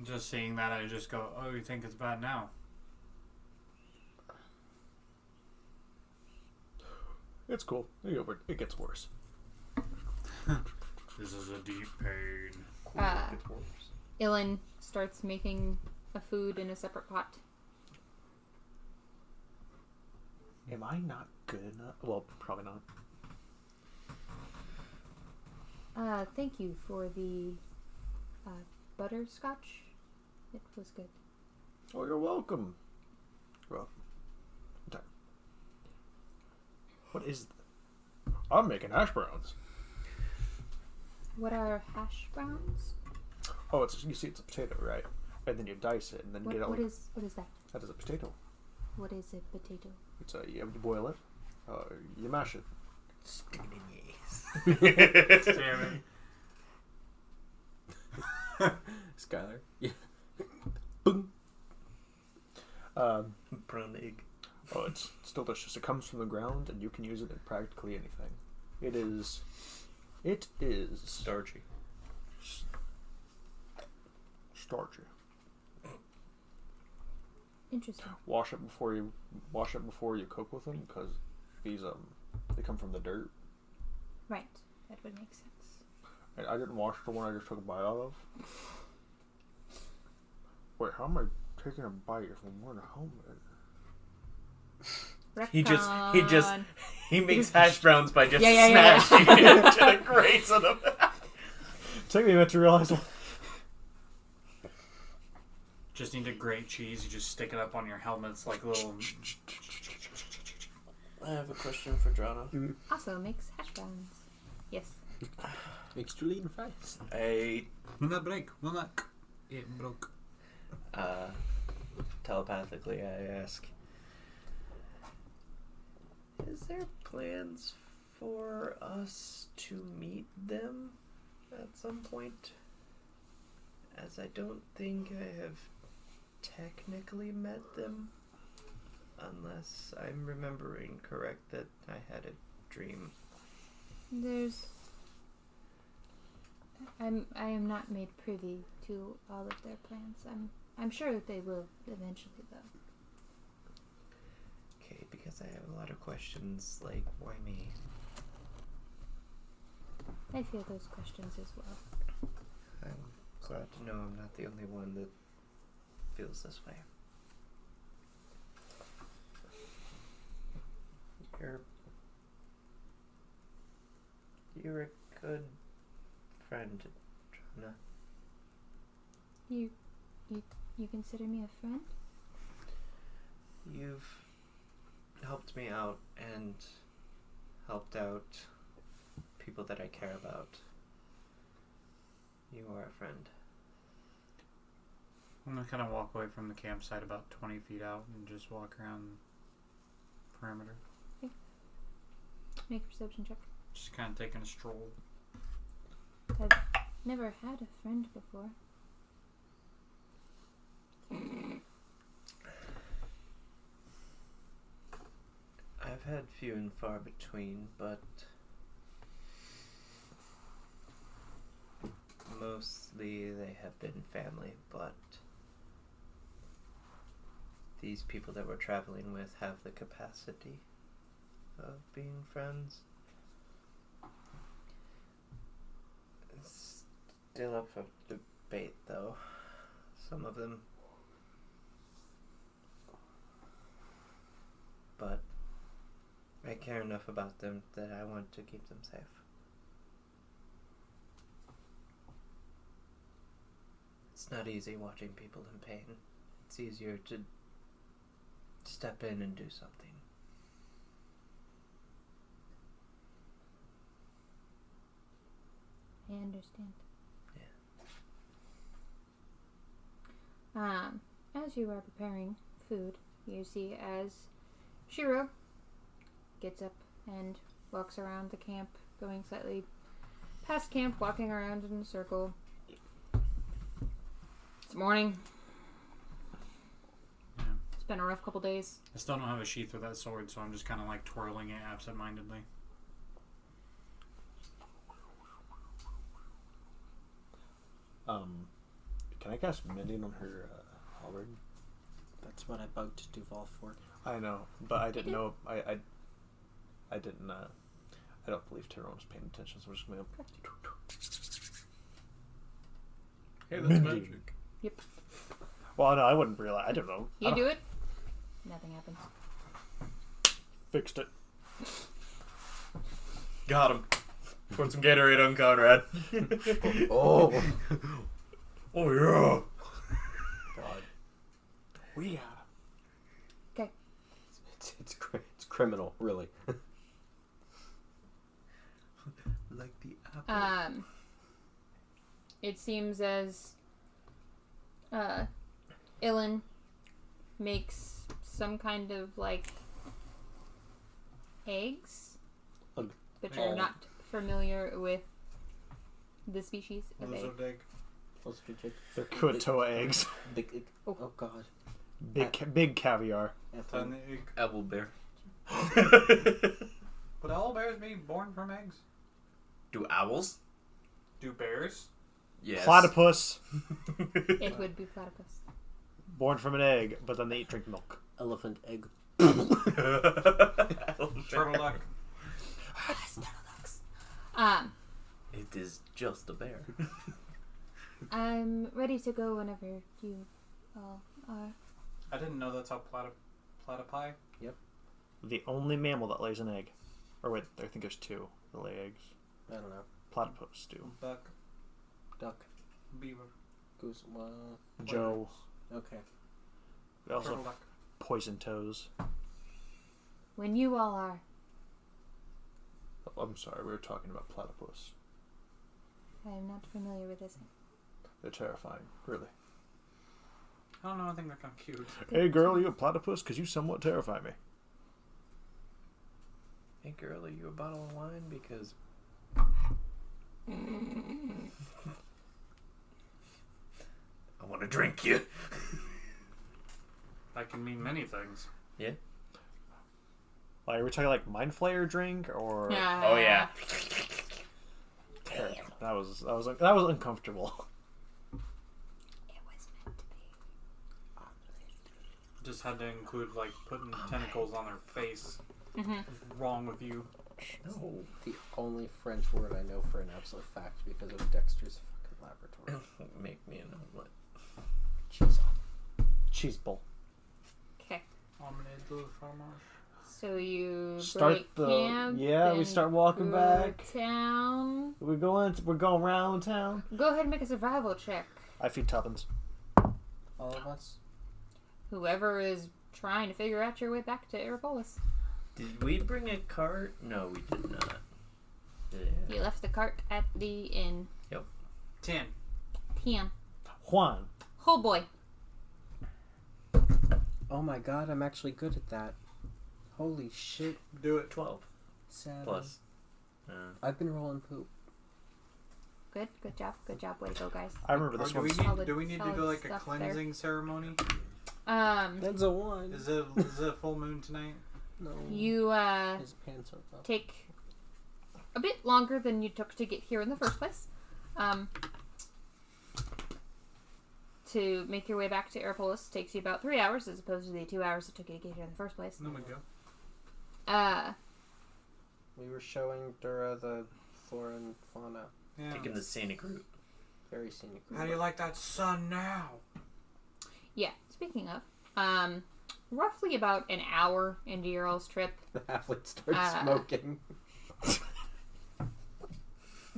Just seeing that, I just go, "Oh, you think it's bad now?" It's cool. It gets worse. This is a deep pain. It gets worse. Ilan starts making a food in a separate pot. Am I not good enough? Well, probably not. Thank you for the butterscotch. It was good. Oh, you're welcome. Well, okay. What is I'm making hash browns. What are hash browns? Oh, you see, it's a potato, right? And then you dice it, and then you get all. What is that? That is a potato. What is a potato? It's you boil it, you mash it. Stick it in your ass. Damn it. Skylar. Yeah. Boom. Brown egg. Oh, it's delicious. It comes from the ground, and you can use it in practically anything. It is Starchy. starchy. Interesting. Wash it before you cook with them, because these they come from the dirt. Right. That would make sense. And I didn't wash the one I just took a bite out of. Wait, how am I taking a bite if I'm wearing a helmet? He makes hash browns by just Yeah. smashing it into the grates of them. Took me a minute to realize. Just need to grate cheese. You just stick it up on your helmets like little. I have a question for Drana. Also makes hash browns. Yes. Makes Julie and fries. Will not break. Will not. It broke. Telepathically, I ask, is there plans for us to meet them at some point? As I don't think I have technically met them, unless I'm remembering correct that I had a dream. I am not made privy to all of their plans. I'm sure that they will eventually, though. Okay, because I have a lot of questions, like, why me? I feel those questions as well. I'm glad to know I'm not the only one that feels this way. You're a good friend, Trina. You consider me a friend? You've helped me out and helped out people that I care about. You are a friend. I'm gonna kind of walk away from the campsite about 20 feet out and just walk around the perimeter. Okay. Make a perception check. Just kind of taking a stroll. I've never had a friend before. I've had few and far between, but mostly they have been family, but these people that we're traveling with have the capacity of being friends. It's still up for debate, though. Some of them. But I care enough about them that I want to keep them safe. It's not easy watching people in pain. It's easier to step in and do something. I understand. Yeah. As you are preparing food, you see as Shiro gets up and walks around the camp, going slightly past camp, walking around in a circle. It's morning. Yeah. It's been a rough couple days. I still don't have a sheath with that sword, so I'm just kind of like twirling it absentmindedly. Can I cast mending on her halberd? That's what I bugged Duval for. I know, but I didn't know. I didn't. I don't believe Tyrone was paying attention, so I'm just gonna. Hey, that's Mending. magic. Yep. Well, no, I wouldn't realize. I don't know. You do it. Nothing happens. Fixed it. Got him. Poured some Gatorade on Conrad. Oh! Oh yeah. God. We got Okay. It's criminal, really. Like the apple. It seems as Ilan makes some kind of like eggs, Ugh. but you're not familiar with the species of egg. They're Kuatoa eggs. Big, oh God. Big caviar. Tiny egg. Apple bear. Would all bears be born from eggs? Do owls? Do bears? Yes. Platypus, It would be platypus. born from an egg, but then they drink milk. Elephant egg. Turtle duck. It is just a bear. I'm ready to go whenever you all are. I didn't know that's how platypi. The only mammal that lays an egg. Or wait, I think there's two that lay eggs. I don't know. Platypus do. Buck. Duck. Beaver. Goose. Joe. Okay. They also Turtle duck. poison toes. When you all are. Oh, I'm sorry, we were talking about platypus. I am not familiar with this. They're terrifying, really. I don't know. I think they're kind of cute. Hey girl, are you a platypus? Because you somewhat terrify me. Hey girl, are you a bottle of wine? Because I want to drink you. That can mean many things. Like, are we talking like Mind Flayer drink or? Oh yeah. That was uncomfortable. It was meant to be. Just had to include like putting tentacles on their face. Mm-hmm. What's wrong with you? No. The only French word I know for an absolute fact because of Dexter's fucking laboratory. Make me an omelet. Cheese. Cheese bowl. Okay. Omelette de fromage. So you Start break the camp. yeah. We and start walking go back. Town. We're going around town. Go ahead and make a survival check. I feed Tuppence. All of us. Whoever is trying to figure out your way back to Aeropolis. Did we bring a cart? No, we did not. Yeah. You left the cart at the inn. 10. 10. Juan. Oh boy. Oh my god, I'm actually good at that. Holy shit. Do it. 12 Sad. plus. I've been rolling poop. Good job. Good job. Way to go, guys. I remember Or this do one. do we need to Solid do like a stuff cleansing ceremony? That's a 1. Is it a full moon tonight? No. You His pants are up. take a bit longer than you took to get here in the first place. To make your way back to Aeropolis takes you about 3 hours as opposed to the 2 hours it took you to get here in the first place. No we go. We were showing Dura the flora and fauna. Yeah. Taking the scenic route. Very scenic. How do you like that sun now? Yeah, speaking of, roughly about an hour into your all's trip, The halfling starts smoking.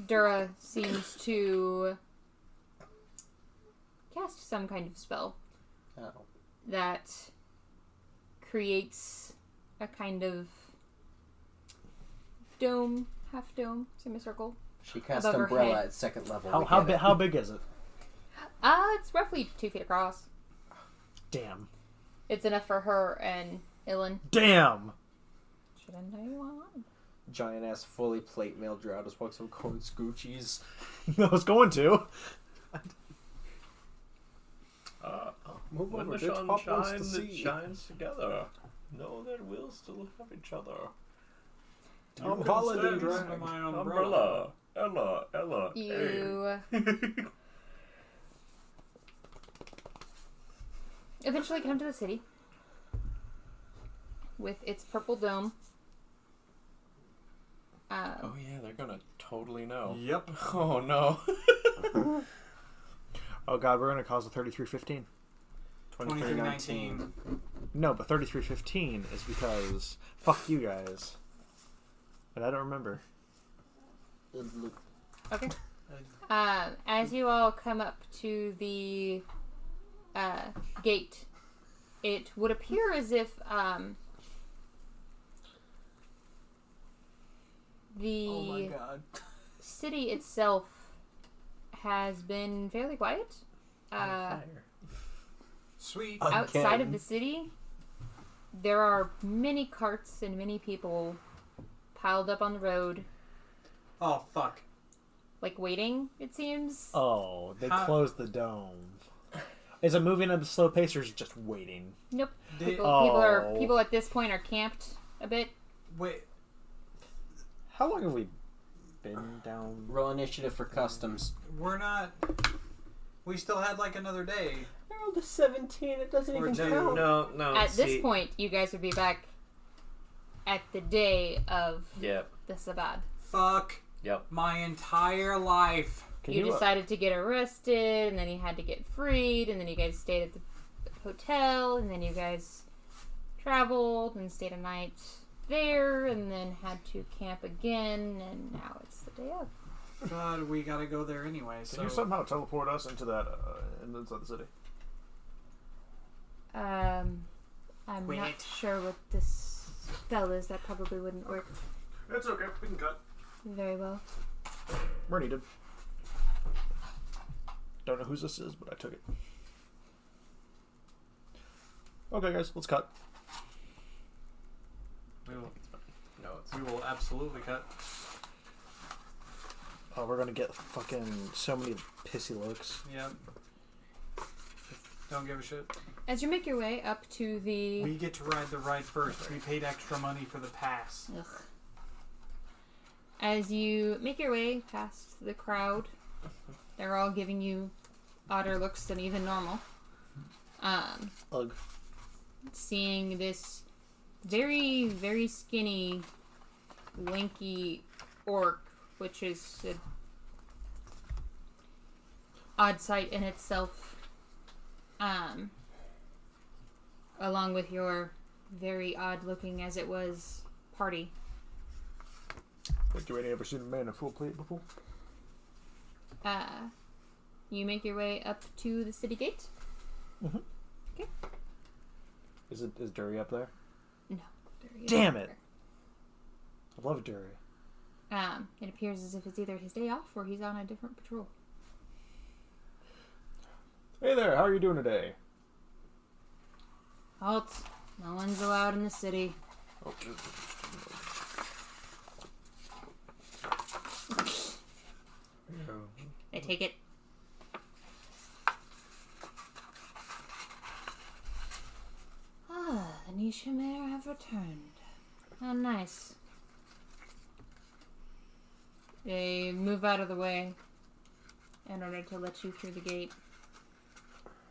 Dura seems to cast some kind of spell Oh. that creates a kind of dome, half dome, semicircle. She cast Above her umbrella head. at second level. How big is it? It's roughly 2 feet across. Damn. It's enough for her and Ilan. Damn. Shouldn't I want? Giant ass fully plate mail drow just walks some corn scoochies. I was going to. Move When over, the bitch. sun Pop wants to shines, see. it shines together. Know that we'll still have each other. I'm Holland and drag. My Umbrella. Ella. You eventually come to the city with its purple dome. Oh yeah, they're gonna totally know. Yep. Oh no. Oh god, we're gonna cause a 3315. 2319. No, but 3315 is because fuck you guys. And I don't remember. Okay. As you all come up to the gate, it would appear as if the Oh my god. city itself has been fairly quiet. Sweet. Outside of the city, there are many carts and many people piled up on the road, Oh fuck. like waiting, it seems. Oh, they How- closed the dome. Is it moving at a slow pace or is it just waiting? Nope. Did, People at this point are camped a bit. wait. How long have we been down? Roll initiative for customs. We're not. We still had like another day. I rolled a 17. It doesn't Or even two. count. No. At this point, you guys would be back at the day of Yep. the Sabbat. Fuck. Yep. My entire life. Can You decided to get arrested, and then you had to get freed, and then you guys stayed at the hotel, and then you guys traveled and stayed a night there, and then had to camp again, and now it's the day of. God, we gotta go there anyway. So Can you somehow teleport us into that inside the city? I'm Wait. not sure what this spell is. That probably wouldn't work It's okay. We can cut. very well. We're needed. Don't know whose this is, but I took it. Okay, guys, let's cut. we will, No, it's we will absolutely cut. Oh, we're gonna get fucking so many pissy looks. Yep. Don't give a shit. As you make your way up to the... We get to ride the ride first. We paid extra money for the pass. Ugh. As you make your way past the crowd, they're all giving you odder looks than even normal. Ugh. Seeing this very, very skinny, lanky orc, which is an odd sight in itself, along with your very odd looking as it was party. Have you ever seen a man in full plate before? You make your way up to the city gate. Mm-hmm. Okay. Is Dury up there? No. Damn it! I love Dury. It appears as if it's either his day off or he's on a different patrol. Hey there, how are you doing today? Halt. No one's allowed in the city. Oh. They take it. Ah, the Nishimare have returned. How nice. They move out of the way in order to let you through the gate.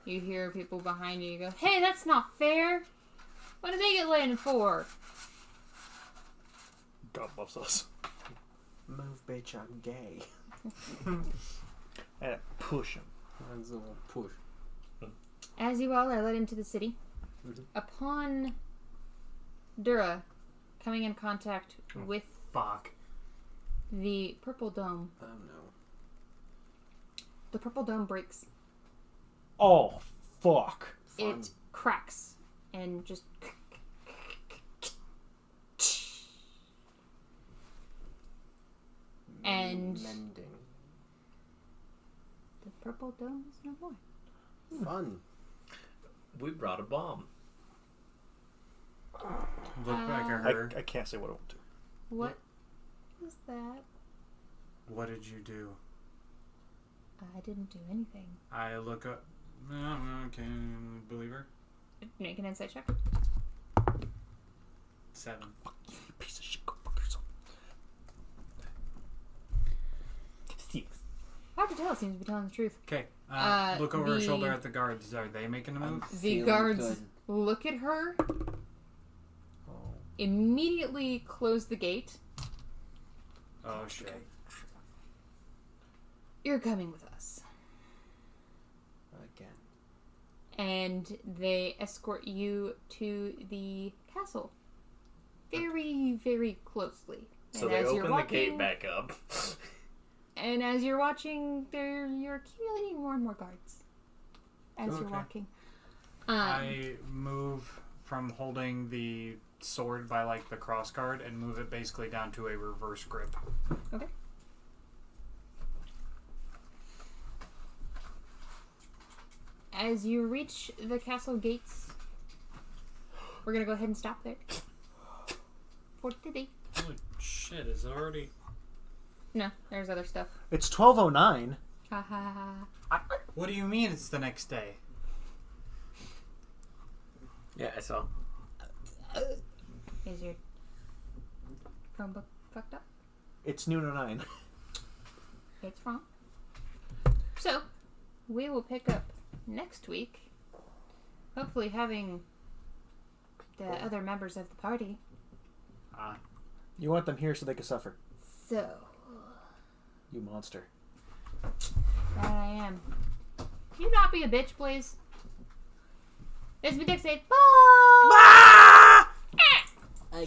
You hear people behind you go, "Hey, that's not fair! What did they get let in for?" God loves us. Move, bitch, I'm gay. And push him. That's a little push. As you all are led into the city, upon Dura coming in contact with Fuck. the purple dome, Oh no. the purple dome breaks. Oh, fuck. Fun. It cracks and just... And Mending. the purple dome is no more. Fun. We brought a bomb. Look back at I her. can't say what I want to. What is that? What did you do? I didn't do anything. I look up. Can believe her. Make an insight check. 7. Piece of shit, go fuck yourself. 6. Hard to tell, seems to be telling the truth. Okay. Look over her shoulder at the guards. Are they making a move? The Feeling guards good. look at her, Oh. immediately close the gate. Oh shit. You're coming with us. Again. And they escort you to the castle. Very, very closely. So And they as open you're the gate walking- back up. And as you're watching, you're accumulating more and more guards. As you're Okay. walking. I move from holding the sword by like the cross guard and move it basically down to a reverse grip. Okay. As you reach the castle gates, we're gonna go ahead and stop there. For today. Holy shit, is it already... No, there's other stuff. It's 12:09. Ha ha ha. What do you mean it's the next day? Yeah, I saw. Is your Chromebook fucked up? It's noon 09. It's wrong. So, we will pick up next week. Hopefully having the other members of the party. You want them here so they can suffer. So, You monster. that I am. Can you not be a bitch, please? This has been Dick Bye! I